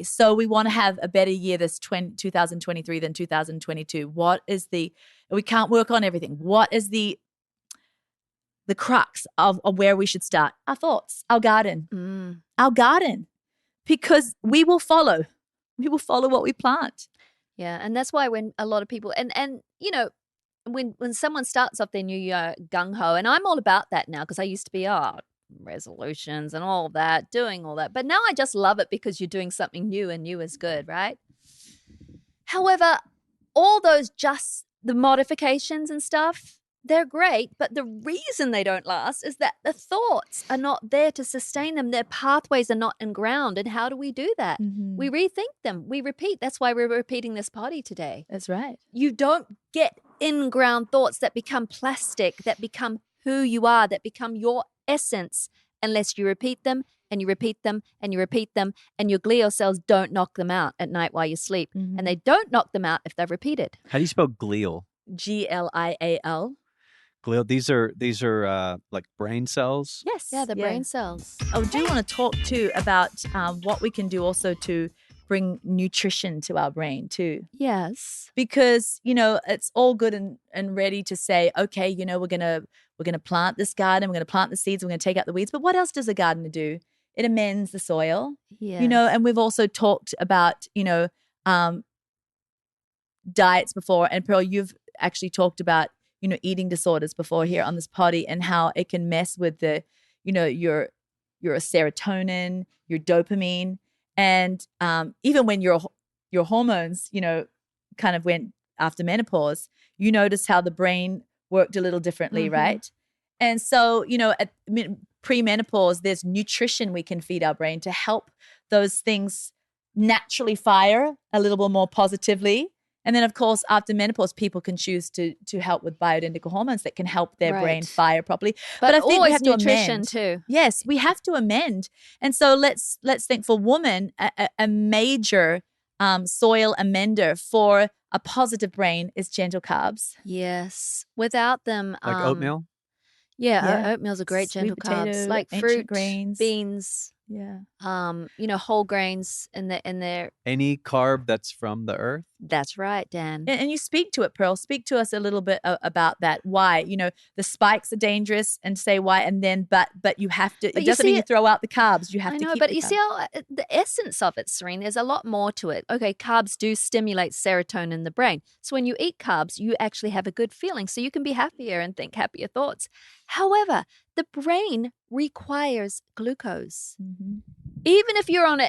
so we want to have a better year this 2023 than 2022. We can't work on everything. What is the crux of where we should start? Our thoughts, our garden, our garden. Because we will follow what we plant. Yeah, and that's why when a lot of people and when someone starts off their new year gung ho, and I'm all about that now because I used to be resolutions and all that, doing all that, but now I just love it because you're doing something new, and new is good, right? However, all those the modifications and stuff, they're great, but the reason they don't last is that the thoughts are not there to sustain them. Their pathways are not in ground. And how do we do that? Mm-hmm. We rethink them. We repeat. That's why we're repeating this potty today. That's right. You don't get in-ground thoughts that become plastic, that become who you are, that become your essence, unless you repeat them and you repeat them and you repeat them, and your glial cells don't knock them out at night while you sleep. Mhm. And they don't knock them out if they're repeated. How do you spell glial? Glial. Glial. These are like brain cells. Yes. Yeah, the brain cells. I do want to talk too about what we can do also to bring nutrition to our brain too. Yes. Because, it's all good and ready to say, okay, we're gonna plant this garden, we're gonna plant the seeds, we're gonna take out the weeds. But what else does a gardener do? It amends the soil. Yes. And we've also talked about, diets before. And Pearl, you've actually talked about, eating disorders before here on this potty, and how it can mess with the, your serotonin, your dopamine. And even when your hormones, kind of went after menopause, you notice how the brain worked a little differently, right? And so, at pre-menopause, there's nutrition we can feed our brain to help those things naturally fire a little bit more positively. And then, of course, after menopause, people can choose to help with bioidentical hormones that can help their brain Right. fire properly. But I think we always have to nutrition amend. too. Yes, we have to amend. And so let's think for women, a major soil amender for a positive brain is gentle carbs. Yes. Without them, Like oatmeal. Yeah, Yeah. oatmeal's a great Sweet gentle potato, carbs, like ancient fruit, grains. beans, Yeah. whole grains in their. Any carb that's from the earth. That's right, Dan. And you speak to it, Pearl. Speak to us a little bit about that. Why? The spikes are dangerous, and say why, and then but you have to. But It you doesn't mean see you throw out the carbs. You have I to know, keep but the you carbs. see how the essence of it, Serene, there's a lot more to it. Okay, carbs do stimulate serotonin in the brain. So when you eat carbs, you actually have a good feeling. So you can be happier and think happier thoughts. However, the brain requires glucose. Mhm. Even if you're on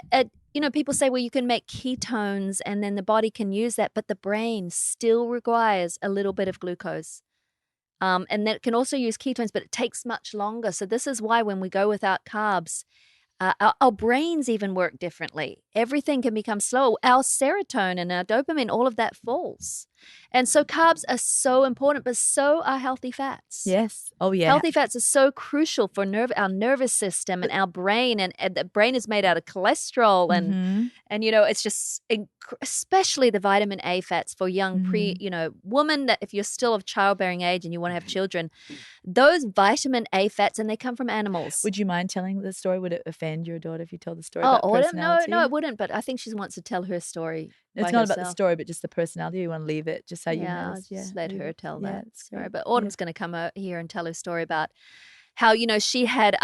people say, well, you can make ketones and then the body can use that, but the brain still requires a little bit of glucose. And then it can also use ketones, but it takes much longer. So this is why when we go without carbs, our brains even work differently. Everything can become slow. Our serotonin, our dopamine, all of that falls. And so carbs are so important, but so are healthy fats. Yes. Oh, yeah. Healthy fats are so crucial for our nervous system and our brain. And the brain is made out of cholesterol. Mhm. And it's just especially the vitamin A fats for young women that if you're still of childbearing age and you want to have children, those vitamin A fats, and they come from animals. Would you mind telling the story? Would it offend your daughter if you told the story Oh, about autumn? personality? No, it wouldn't. But I think she wants to tell her story. It's by not herself. about the story, but just the personality. You want to leave it just how you Yeah, had I'll us. just let leave her it. tell Yeah, that it's story. great. But Autumn's going to come out here and tell her story about how she had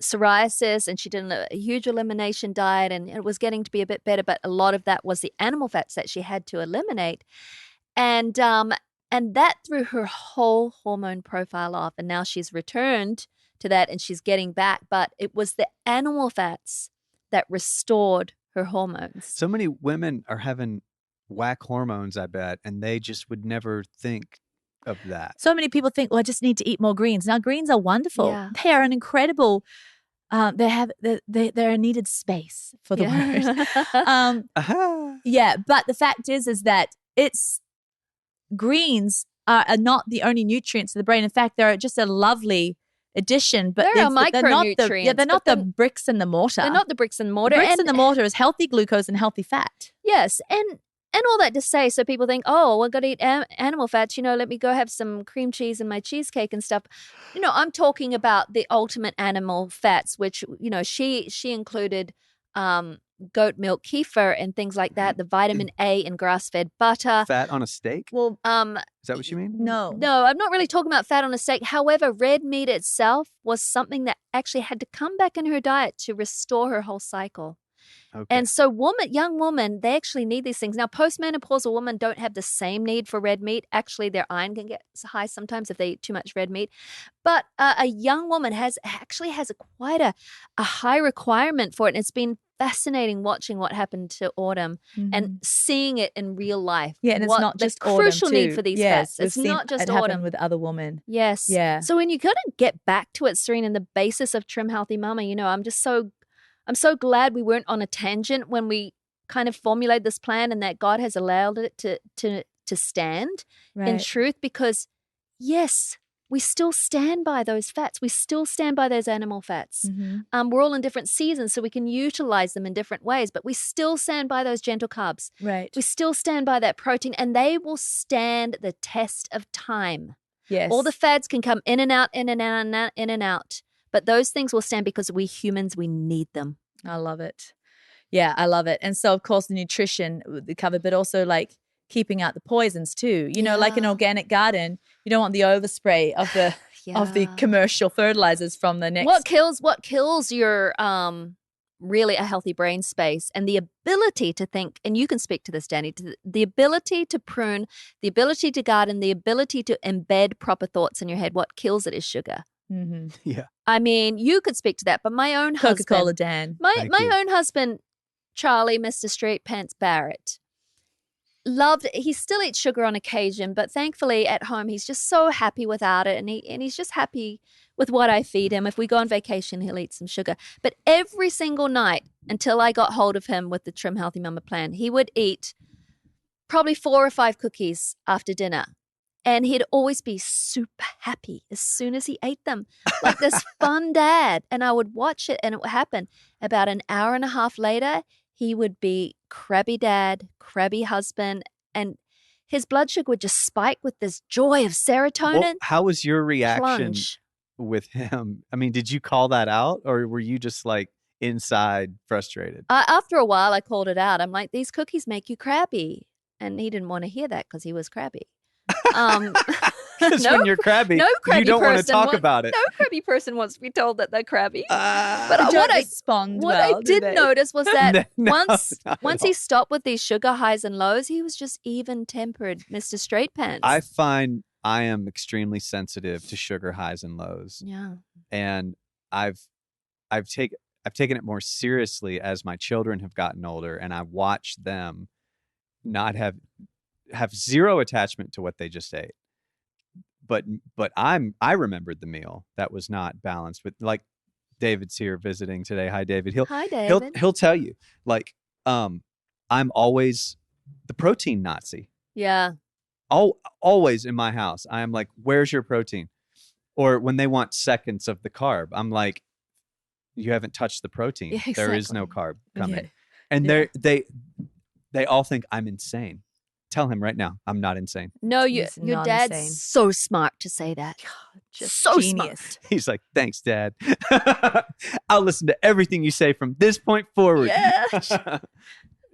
psoriasis and she did a huge elimination diet and it was getting to be a bit better, but a lot of that was the animal fats that she had to eliminate, and that threw her whole hormone profile off. And now she's returned to that and she's getting back, but it was the animal fats that restored her hormones. So many women are having whack hormones, I bet, and they just would never think of that. So many people think, well, I just need to eat more greens. Now, greens are wonderful. Yeah. They are an incredible. They're a needed space for the word. Yeah, but the fact is that greens are not the only nutrients in the brain. In fact, they're just a lovely addition. But They're a they're not micronutrients, they're not but the bricks and the mortar. They're not the bricks and mortar. The bricks and the mortar is healthy glucose and healthy fat. Yes, and all that to say, so people think, oh, we've got to eat animal fats. Let me go have some cream cheese in my cheesecake and stuff. I'm talking about the ultimate animal fats, which she included goat milk, kefir, and things like that. The vitamin A in grass-fed butter. Fat on a steak? Well, is that what you mean? No, I'm not really talking about fat on a steak. However, red meat itself was something that actually had to come back in her diet to restore her whole cycle. Okay. And so young women, they actually need these things. Now, postmenopausal women don't have the same need for red meat. Actually, their iron can get high sometimes if they eat too much red meat. But a young woman has quite a high requirement for it. And it's been fascinating watching what happened to Autumn and seeing it in real life. Yeah, and it's not just the crucial Autumn need too. for these Yes, fats. It's we've seen not just it happen Autumn. with other women. Yes. Yeah. So when you got to get back to it, Serene, and the basis of Trim Healthy Mama, I'm so glad we weren't on a tangent when we kind of formulated this plan and that God has allowed it to to stand in Right. truth, because yes, we still stand by those fats. We still stand by those animal fats. Mhm. We're all in different seasons, so we can utilize them in different ways, but we still stand by those gentle carbs. Right. We still stand by that protein, and they will stand the test of time. Yes. All the fads can come in and out, in and out, in and out, but those things will stand because we humans, we need them. I love it. Yeah, I love it. And so, of course, the nutrition we covered, but also like keeping out the poisons too. You know, like an Yeah. organic garden, you don't want the overspray of the of the Yeah. commercial fertilizers from the next. What kills your really a healthy brain space and the ability to think, and you can speak to this, Danny, the ability to prune, the ability to garden, the ability to embed proper thoughts in your head. What kills it is sugar. Mhm. Yeah. I mean, you could speak to that, but my own Coca-Cola, husband, Dan. my Thank you. own husband, Charlie, Mr. Straight Pants Barrett, he still eats sugar on occasion, but thankfully at home he's just so happy without it, and he's just happy with what I feed him. If we go on vacation, he'll eat some sugar. But every single night until I got hold of him with the Trim Healthy Mama plan, he would eat probably 4 or 5 cookies after dinner. And he'd always be super happy as soon as he ate them, like this fun dad. And I would watch it, and it would happen. About an hour and a half later, he would be crabby dad, crabby husband, and his blood sugar would just spike with this joy of serotonin. Well, how was your reaction Plunge. with him? I mean, did you call that out, or were you just like inside frustrated? After a while, I called it out. I'm like, these cookies make you crabby. And he didn't want to hear that because he was crabby. Because when you're crabby, no crabby you don't want to person talk wa- about it. No crabby person wants to be told that they're crabby. But But They what don't I- respond What well, I do did they? notice was that No, once not at he all. stopped with these sugar highs and lows, he was just even tempered, Mr. Straight Pants. I find I am extremely sensitive to sugar highs and lows, yeah. and I've taken it more seriously as my children have gotten older, and I watched them not have zero attachment to what they just ate. But I remembered the meal that was not balanced. But like David's here visiting today. Hi, David. Hi, David. He'll tell you, like, I'm always the protein Nazi. Yeah. Always in my house, I am like, where's your protein? Or when they want seconds of the carb, I'm like, you haven't touched the protein. Yeah, There is no exactly. carb coming. Yeah. And Yeah. they all think I'm insane. Tell him right now, I'm not insane. No, your He's not dad's insane. so smart to say that. Just so genius. smart. He's like, thanks, Dad. I'll listen to everything you say from this point forward. Yeah.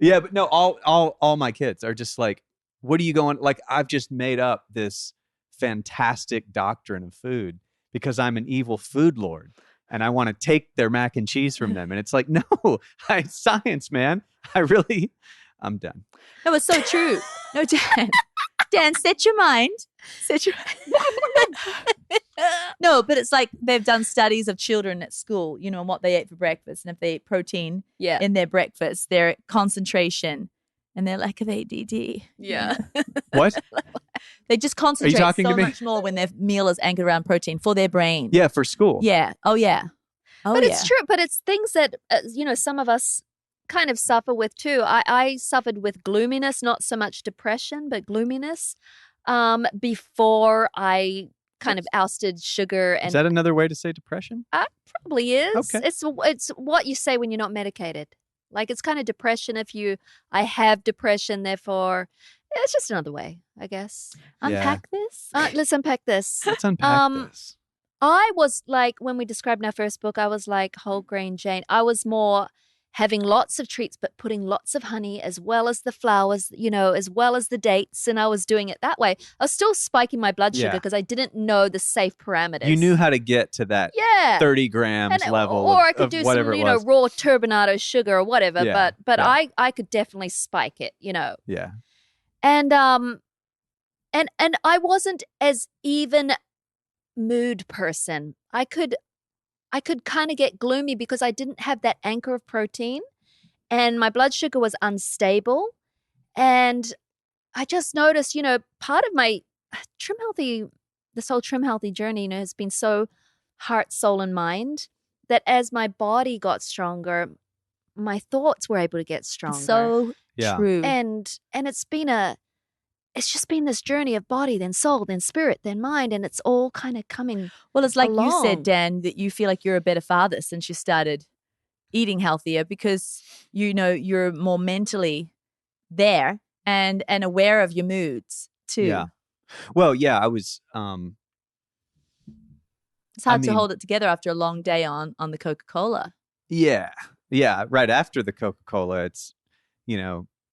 Yeah, but no, all my kids are just like, what are you going? Like, I've just made up this fantastic doctrine of food because I'm an evil food lord and I want to take their mac and cheese from them. And it's like, no, it's science, man. I'm done. No, it's so true. No, Dan, set your mind. Set your No, but it's like they've done studies of children at school, you know, and what they ate for breakfast. And if they ate protein Yeah. in their breakfast, their concentration and their lack of ADD. Yeah. What? They just concentrate talking so to me? much more when their meal is anchored around protein for their brain. Yeah, for school. Yeah. Oh, yeah. Oh, But yeah. it's true. But it's things that, some of us kind of suffer with too. I suffered with gloominess, not so much depression, but gloominess before I kind of ousted sugar. And Is that another way to say depression? probably is. Okay. It's what you say when you're not medicated. Like it's kind of depression I have depression, therefore it's just another way, I guess. Unpack this. Let's unpack this. Let's unpack this. I was like, when we described in our first book, I was like whole grain Jane. I was more having lots of treats, but putting lots of honey as well as the flowers, as well as the dates. And I was doing it that way. I was still spiking my blood sugar Yeah. because I didn't know the safe parameters. You knew how to get to that yeah. 30 grams And- level or I of could do some, whatever it was. raw turbinado sugar or whatever. Yeah, But yeah. I could definitely spike it, Yeah. And and I wasn't as even mood person. I could kind of get gloomy because I didn't have that anchor of protein and my blood sugar was unstable. And I just noticed, part of my this whole Trim Healthy journey, has been so heart, soul, and mind that as my body got stronger, my thoughts were able to get stronger. So Yeah. true. and it's been a it's just been this journey of body, then soul, then spirit, then mind, and it's all kind of coming. Well, it's like you along. said, Dan, that you feel like you're a better father since you started eating healthier because you're more mentally there and aware of your moods too. Yeah. Well, yeah, I was It's hard to mean- hold it together after a long day on the Coca-Cola. yeah. Right after the Coca-Cola, it's,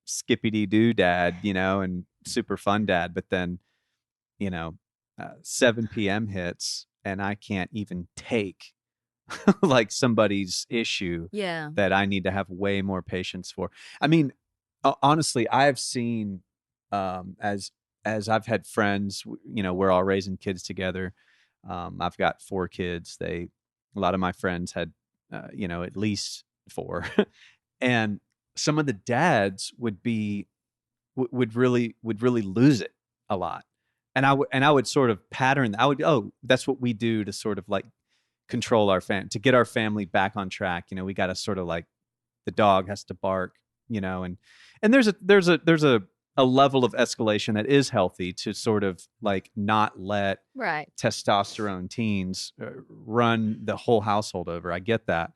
skippy-dee-doo dad, and super fun dad. But then, 7 p.m. hits and I can't even take like somebody's issue Yeah. that I need to have way more patience for. I mean, honestly, I've seen as I've had friends, we're all raising kids together. I've got 4 kids. A lot of my friends had, at least 4, and some of the dads would really lose it a lot. And I would sort of pattern. That's what we do to sort of like control our to get our family back on track. We got to sort of like, the dog has to bark, and there's a level of escalation that is healthy to sort of like not let Right. testosterone teens run the whole household over. I get that.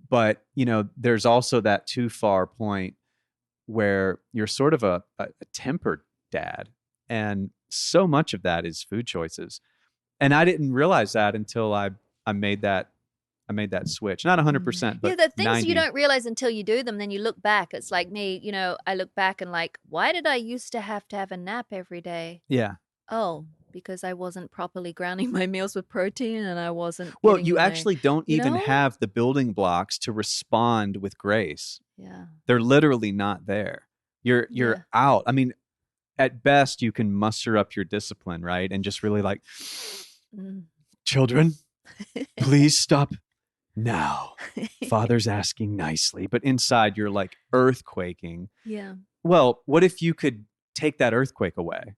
But, there's also that too far point where you're sort of a tempered dad. And so much of that is food choices. And I didn't realize that until I made that switch. Not 100%, but Yeah, the things 90. you don't realize until you do them, then you look back. It's like me, I look back and like, why did I used to have a nap every day? Yeah. Oh, because I wasn't properly grounding my meals with protein and I wasn't. Well, getting you my- actually don't you even know? have the building blocks to respond with grace. Yeah. They're literally not there. You're Yeah. out. I mean, at best you can muster up your discipline, right? And just really like, Mm. children, please stop now. Father's asking nicely, but inside you're like earthquaking. Yeah. Well, what if you could take that earthquake away?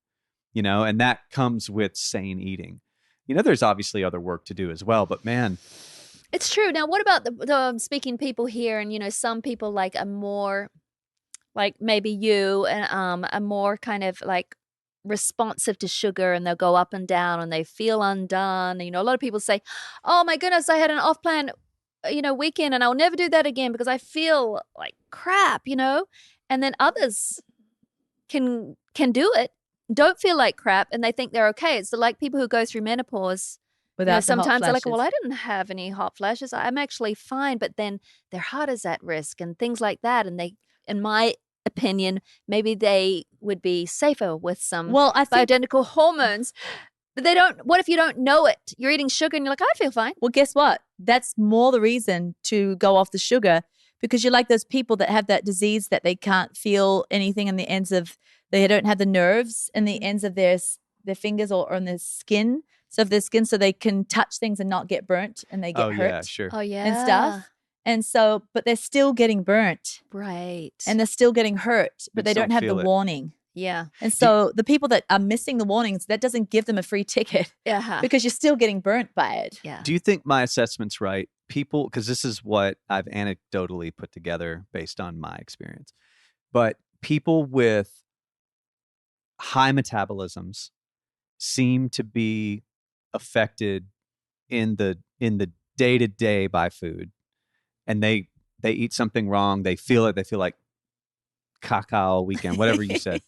And that comes with sane eating. There's obviously other work to do as well, but man, It's true. Now, what about the speaking people here? And some people like are more, like maybe you, and are more kind of like responsive to sugar, and they'll go up and down, and they feel undone. A lot of people say, "Oh my goodness, I had an off-plan, weekend, and I'll never do that again because I feel like crap." And then others can do it, don't feel like crap, and they think they're okay. It's like people who go through menopause. Without the hot Sometimes they're like, flashes. well, I didn't have any hot flashes. I'm actually fine. But then their heart is at risk and things like that. And they, in my opinion, maybe they would be safer with some Well, I think bioidentical hormones. But they don't. What if you don't know it? You're eating sugar and you're like, I feel fine. Well, guess what? That's more the reason to go off the sugar, because you're like those people that have that disease that they can't feel anything in the ends of, they don't have the nerves in the ends of their fingers or on their skin. So of their skin, so they can touch things and not get burnt and they get hurt yeah, sure. Oh yeah, and stuff. And so, but they're still getting burnt Right. and they're still getting hurt, but They they don't don't have the feel it. warning. yeah, And so the people that are missing the warnings, that doesn't give them a free ticket yeah, because you're still getting burnt by it. yeah. Do you think my assessment's right? People, because this is what I've anecdotally put together based on my experience, but people with high metabolisms seem to be affected in the day-to-day by food, and they eat something wrong, they feel it, they feel like caca all weekend, whatever you said.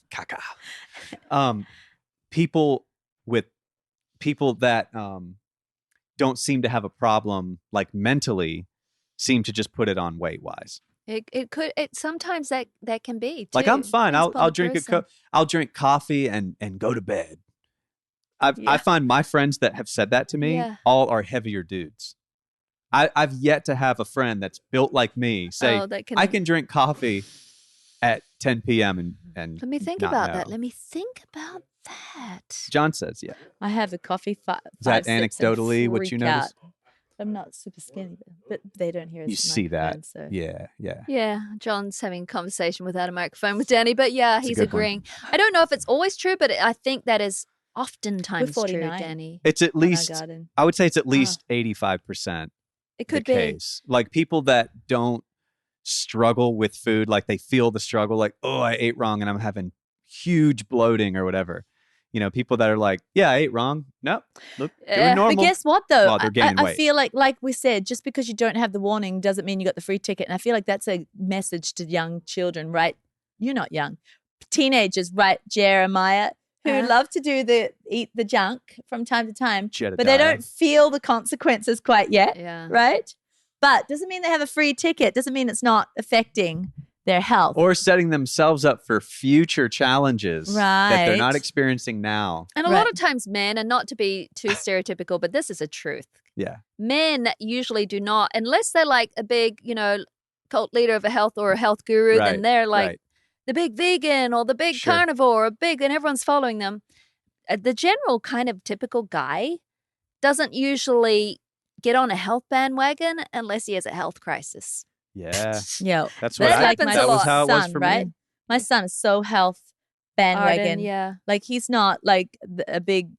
Caca. People that don't seem to have a problem like mentally seem to just put it on weight wise. It could. It sometimes that can be Like, too. I'm fine. Depends upon I'll the drink person. I'll drink coffee and go to bed. I Yeah. find my friends that have said that to me Yeah. all are heavier dudes. I've yet to have a friend that's built like me say, Oh, that can. I can drink coffee at 10 p.m. and Let me think not about know. that. Let me think about that. John says, yeah. I have a coffee Is that five sips and anecdotally what you freak notice? out. I'm not super skinny, but they don't hear us. You through see that. microphones, so. Yeah, yeah. Yeah, John's having a conversation without a microphone with Danny, but yeah, It's a he's good one. agreeing. I don't know if it's always true, but I think that is oftentimes true, 49. Danny. It's at on our least, garden. I would say it's at least 85% It the could be. case. Like people that don't struggle with food, like they feel the struggle, like, oh, I ate wrong and I'm having huge bloating or whatever. You know, people that are like, yeah, I ate wrong. Nope. Look, doing normal. But guess what, though? Well, they're gaining I weight. feel like we said, just because you don't have the warning doesn't mean you got the free ticket. And I feel like that's a message to young children, right? You're not young. Teenagers, right, Jeremiah, who love to eat the junk from time to time, but they don't feel the consequences quite yet, right? But doesn't mean they have a free ticket. Doesn't mean it's not affecting their health. Or setting themselves up for future challenges that they're not experiencing now. And a lot of times men, and not to be too stereotypical, but this is a truth. Yeah. Men usually do not, unless they're like a big, cult leader of a health or a health guru, then they're like the big vegan or the big carnivore or and everyone's following them. The general kind of typical guy doesn't usually get on a health bandwagon unless he has a health crisis. Yeah. Yeah. That's what that was how it was for right? me. My son is so health bandwagon. Arden, Like he's not like a big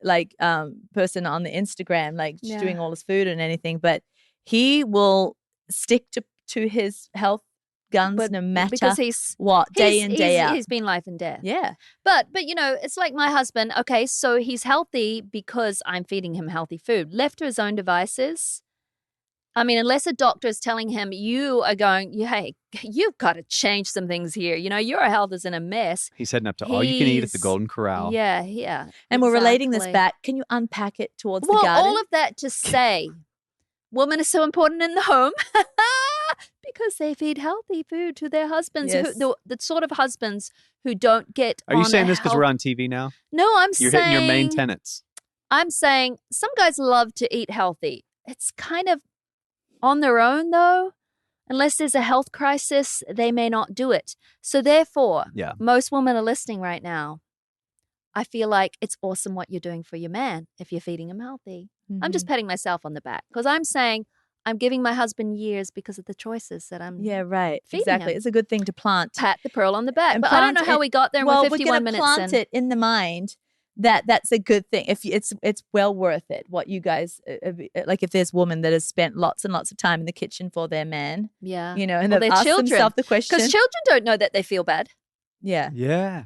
person on the Instagram, like doing all his food and anything, but he will stick to his health guns no matter because he's day in, day out. He's been life and death. Yeah. But it's like my husband. Okay, so he's healthy because I'm feeding him healthy food. Left to his own devices, I mean, unless a doctor is telling him hey, you've got to change some things here. Your health is in a mess. He's heading up to all you can eat at the Golden Corral. Yeah. And we're relating this back. Can you unpack it towards the garden? All of that to say, woman is so important in the home because they feed healthy food to their husbands. Yes. The sort of husbands who don't get. Are you saying this because we're on TV now? No, You're hitting your main tenets. I'm saying some guys love to eat healthy. It's kind of on their own, though. Unless there's a health crisis, they may not do it. So therefore, most women are listening right now. I feel like it's awesome what you're doing for your man if you're feeding him healthy. Mm-hmm. I'm just patting myself on the back because I'm saying I'm giving my husband years because of the choices that I'm feeding exactly. him. It's a good thing to plant. Pat the pearl on the back. And but I don't know how we got there and we're 51 minutes in. We're going to plant it in the mind that's a good thing. If it's well worth it. What you guys like, if there's a woman that has spent lots and lots of time in the kitchen for their man, and they've asked themselves the question, because children don't know that they feel bad. Yeah,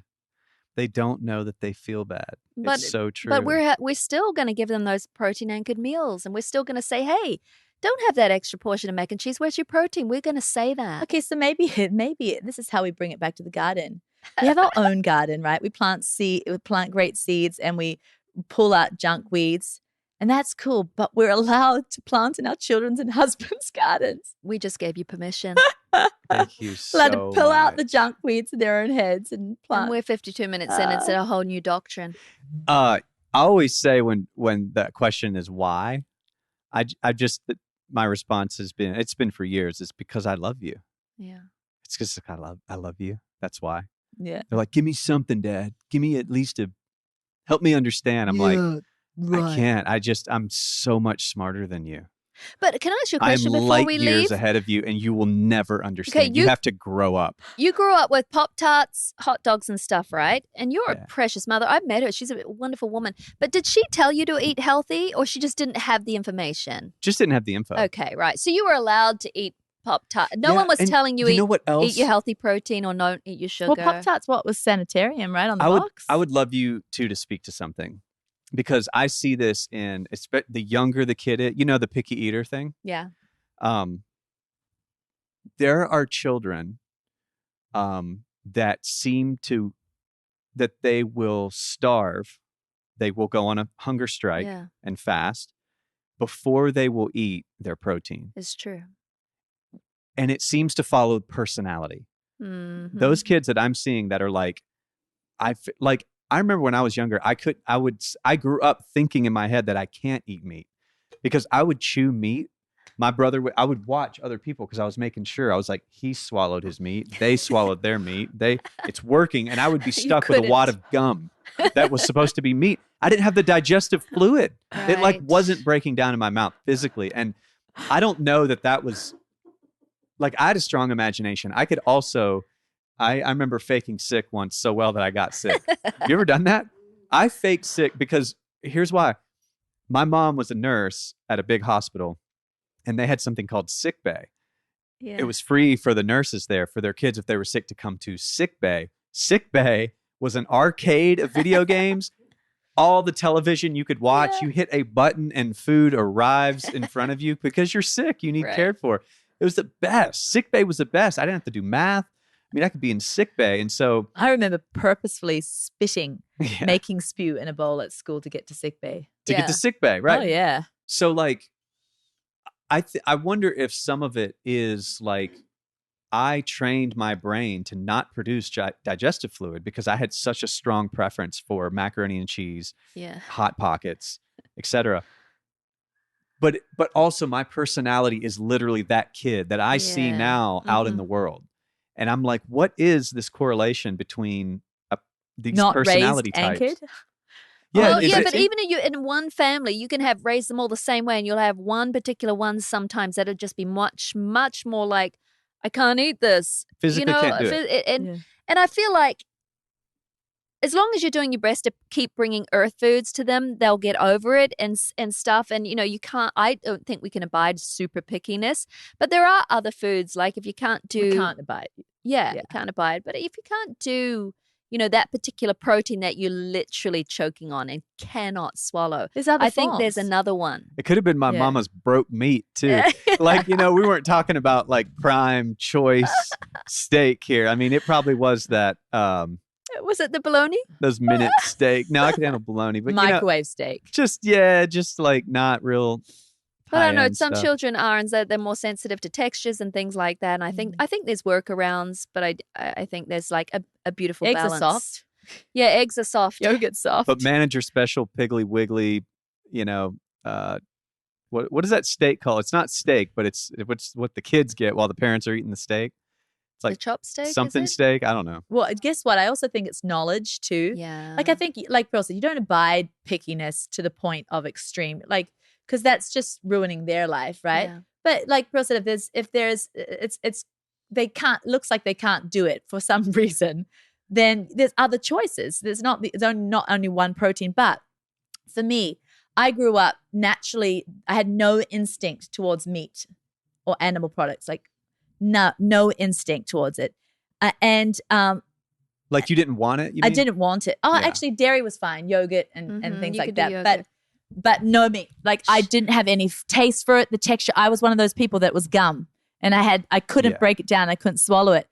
they don't know that they feel bad. It's so true. But we're still going to give them those protein anchored meals, and we're still going to say, hey, don't have that extra portion of mac and cheese. Where's your protein? We're going to say that. Okay, so maybe this is how we bring it back to the garden. We have our own garden, right? We plant great seeds and we pull out junk weeds, and that's cool. But we're allowed to plant in our children's and husbands' gardens. We just gave you permission. Thank you so allowed to pull out the much. junk weeds in their own heads and plant. And we're 52 minutes in. It's a whole new doctrine. I always say when that question is why, my response has been, it's been for years, it's because I love you. Yeah. It's because I love you. That's why. Yeah. They're like, give me something, Dad. Give me at least help me understand. I'm I can't. I'm so much smarter than you. But can I ask you a question I'm before light we years leave? ahead of you, and you will never understand. Okay, you have to grow up. You grew up with Pop-Tarts, hot dogs and stuff, right? And you're a precious mother. I've met her. She's a wonderful woman. But did she tell you to eat healthy, or she just didn't have the information? Just didn't have the info. Okay, right. So you were allowed to eat Pop-Tart. No one was telling you, know what else? Eat your healthy protein or don't eat your sugar. Well, Pop-Tarts was sanitarium, right, on the box? I would love you two to speak to something, because I see this in the younger the kid is, the picky eater thing. Yeah. There are children that that they will starve. They will go on a hunger strike and fast before they will eat their protein. It's true. And it seems to follow personality. Mm-hmm. Those kids that I'm seeing that are I remember when I was younger, I grew up thinking in my head that I can't eat meat because I would chew meat. My brother I would watch other people because I was making sure. I was like, he swallowed his meat. They swallowed their meat. It's working. And I would be stuck with a wad of gum that was supposed to be meat. I didn't have the digestive fluid. Right. It wasn't breaking down in my mouth physically. And I don't know that was I had a strong imagination. I could also, I remember faking sick once so well that I got sick. You ever done that? I faked sick because here's why. My mom was a nurse at a big hospital, and they had something called sick bay. Yeah. It was free for the nurses there, for their kids if they were sick, to come to sick bay. Sick bay was an arcade of video games. All the television you could watch, you hit a button and food arrives in front of you because you're sick. You need cared for. It was the best. Sick bay was the best. I didn't have to do math. I mean, I could be in sick bay. And so I remember purposefully spitting, making spew in a bowl at school to get to sick bay. To get to sick bay, right? Oh, yeah. So like, I wonder if some of it is like, I trained my brain to not produce digestive fluid because I had such a strong preference for macaroni and cheese, Hot Pockets, etc. But also my personality is literally that kid that I see now out in the world. And I'm like, what is this correlation between these not personality raised, types? Anchored? Well, but even in one family, you can have raised them all the same way, and you'll have one particular one sometimes that'll just be much, much more like, I can't eat this. Physically can't do it. And I feel like as long as you're doing your best to keep bringing earth foods to them, they'll get over it and stuff. And, you can't, I don't think we can abide super pickiness. But there are other foods, like if you can't do. We can't abide. Yeah, can't abide. But if you can't do, that particular protein that you're literally choking on and cannot swallow. There's other I think there's another one. It could have been my mama's broke meat too. Like, we weren't talking about like prime choice steak here. I mean, it probably was that. Was it the bologna? Those minute steak. No, I could handle bologna. But microwave steak. Just like not real. But I don't know. Some children are, and they're more sensitive to textures and things like that. And I think there's workarounds, but I think there's like a beautiful eggs balance. Eggs are soft. Yeah, eggs are soft. Yogurt's soft. But manager special Piggly Wiggly, what is that steak called? It's not steak, but it's what the kids get while the parents are eating the steak. It's like the chopstick, something steak. I don't know. Well, guess what? I also think it's knowledge too. Yeah. Like I think, like Pearl said, you don't abide pickiness to the point of extreme, like because that's just ruining their life, right? Yeah. But like Pearl said, if there's they can't, looks like they can't do it for some reason, then there's other choices. There's not only one protein. But for me, I grew up naturally. I had no instinct towards meat or animal products, like no instinct towards it, and like you didn't want it. You I mean? didn't want it. Oh, actually, dairy was fine, yogurt and things like that. But no meat. Like I didn't have any taste for it. The texture. I was one of those people that was gum, and I couldn't break it down. I couldn't swallow it.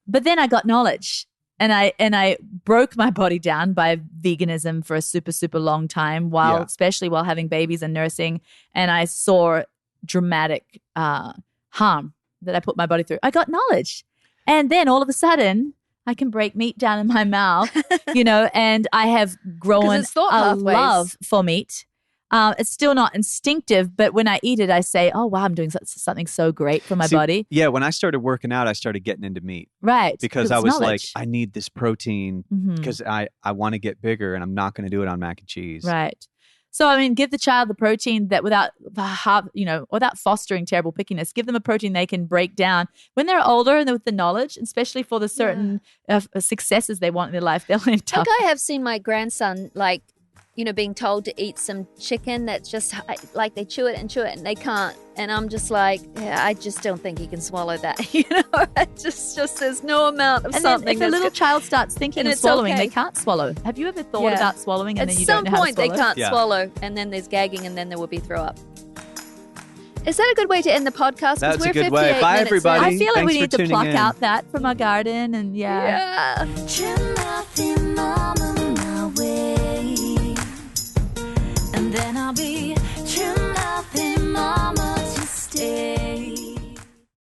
But then I got knowledge, and I broke my body down by veganism for a super, super long time, especially while having babies and nursing. And I saw dramatic harm that I put my body through. I got knowledge. And then all of a sudden, I can break meat down in my mouth, and I have grown a love for meat. It's still not instinctive, but when I eat it, I say, oh, wow, I'm doing something so great for my body. Yeah, when I started working out, I started getting into meat. Right. Because I was like, I need this protein because I want to get bigger and I'm not going to do it on mac and cheese. Right. So, I mean, give the child the protein that without fostering terrible pickiness, give them a protein they can break down. When they're older and with the knowledge, especially for the certain successes they want in their life, they'll end up. Like I have seen my grandson, being told to eat some chicken that's just like they chew it and they can't. And I'm just like, I just don't think he can swallow that. It just there's no amount of something. And if a little child starts thinking and swallowing, they can't swallow. Have you ever thought about swallowing and then you don't know how to swallow? At some point, they can't swallow, and then there's gagging, and then there will be throw up. Is that a good way to end the podcast? That's a good way. Bye, everybody. I feel like Thanks we need to pluck in. out that from our garden, and yeah.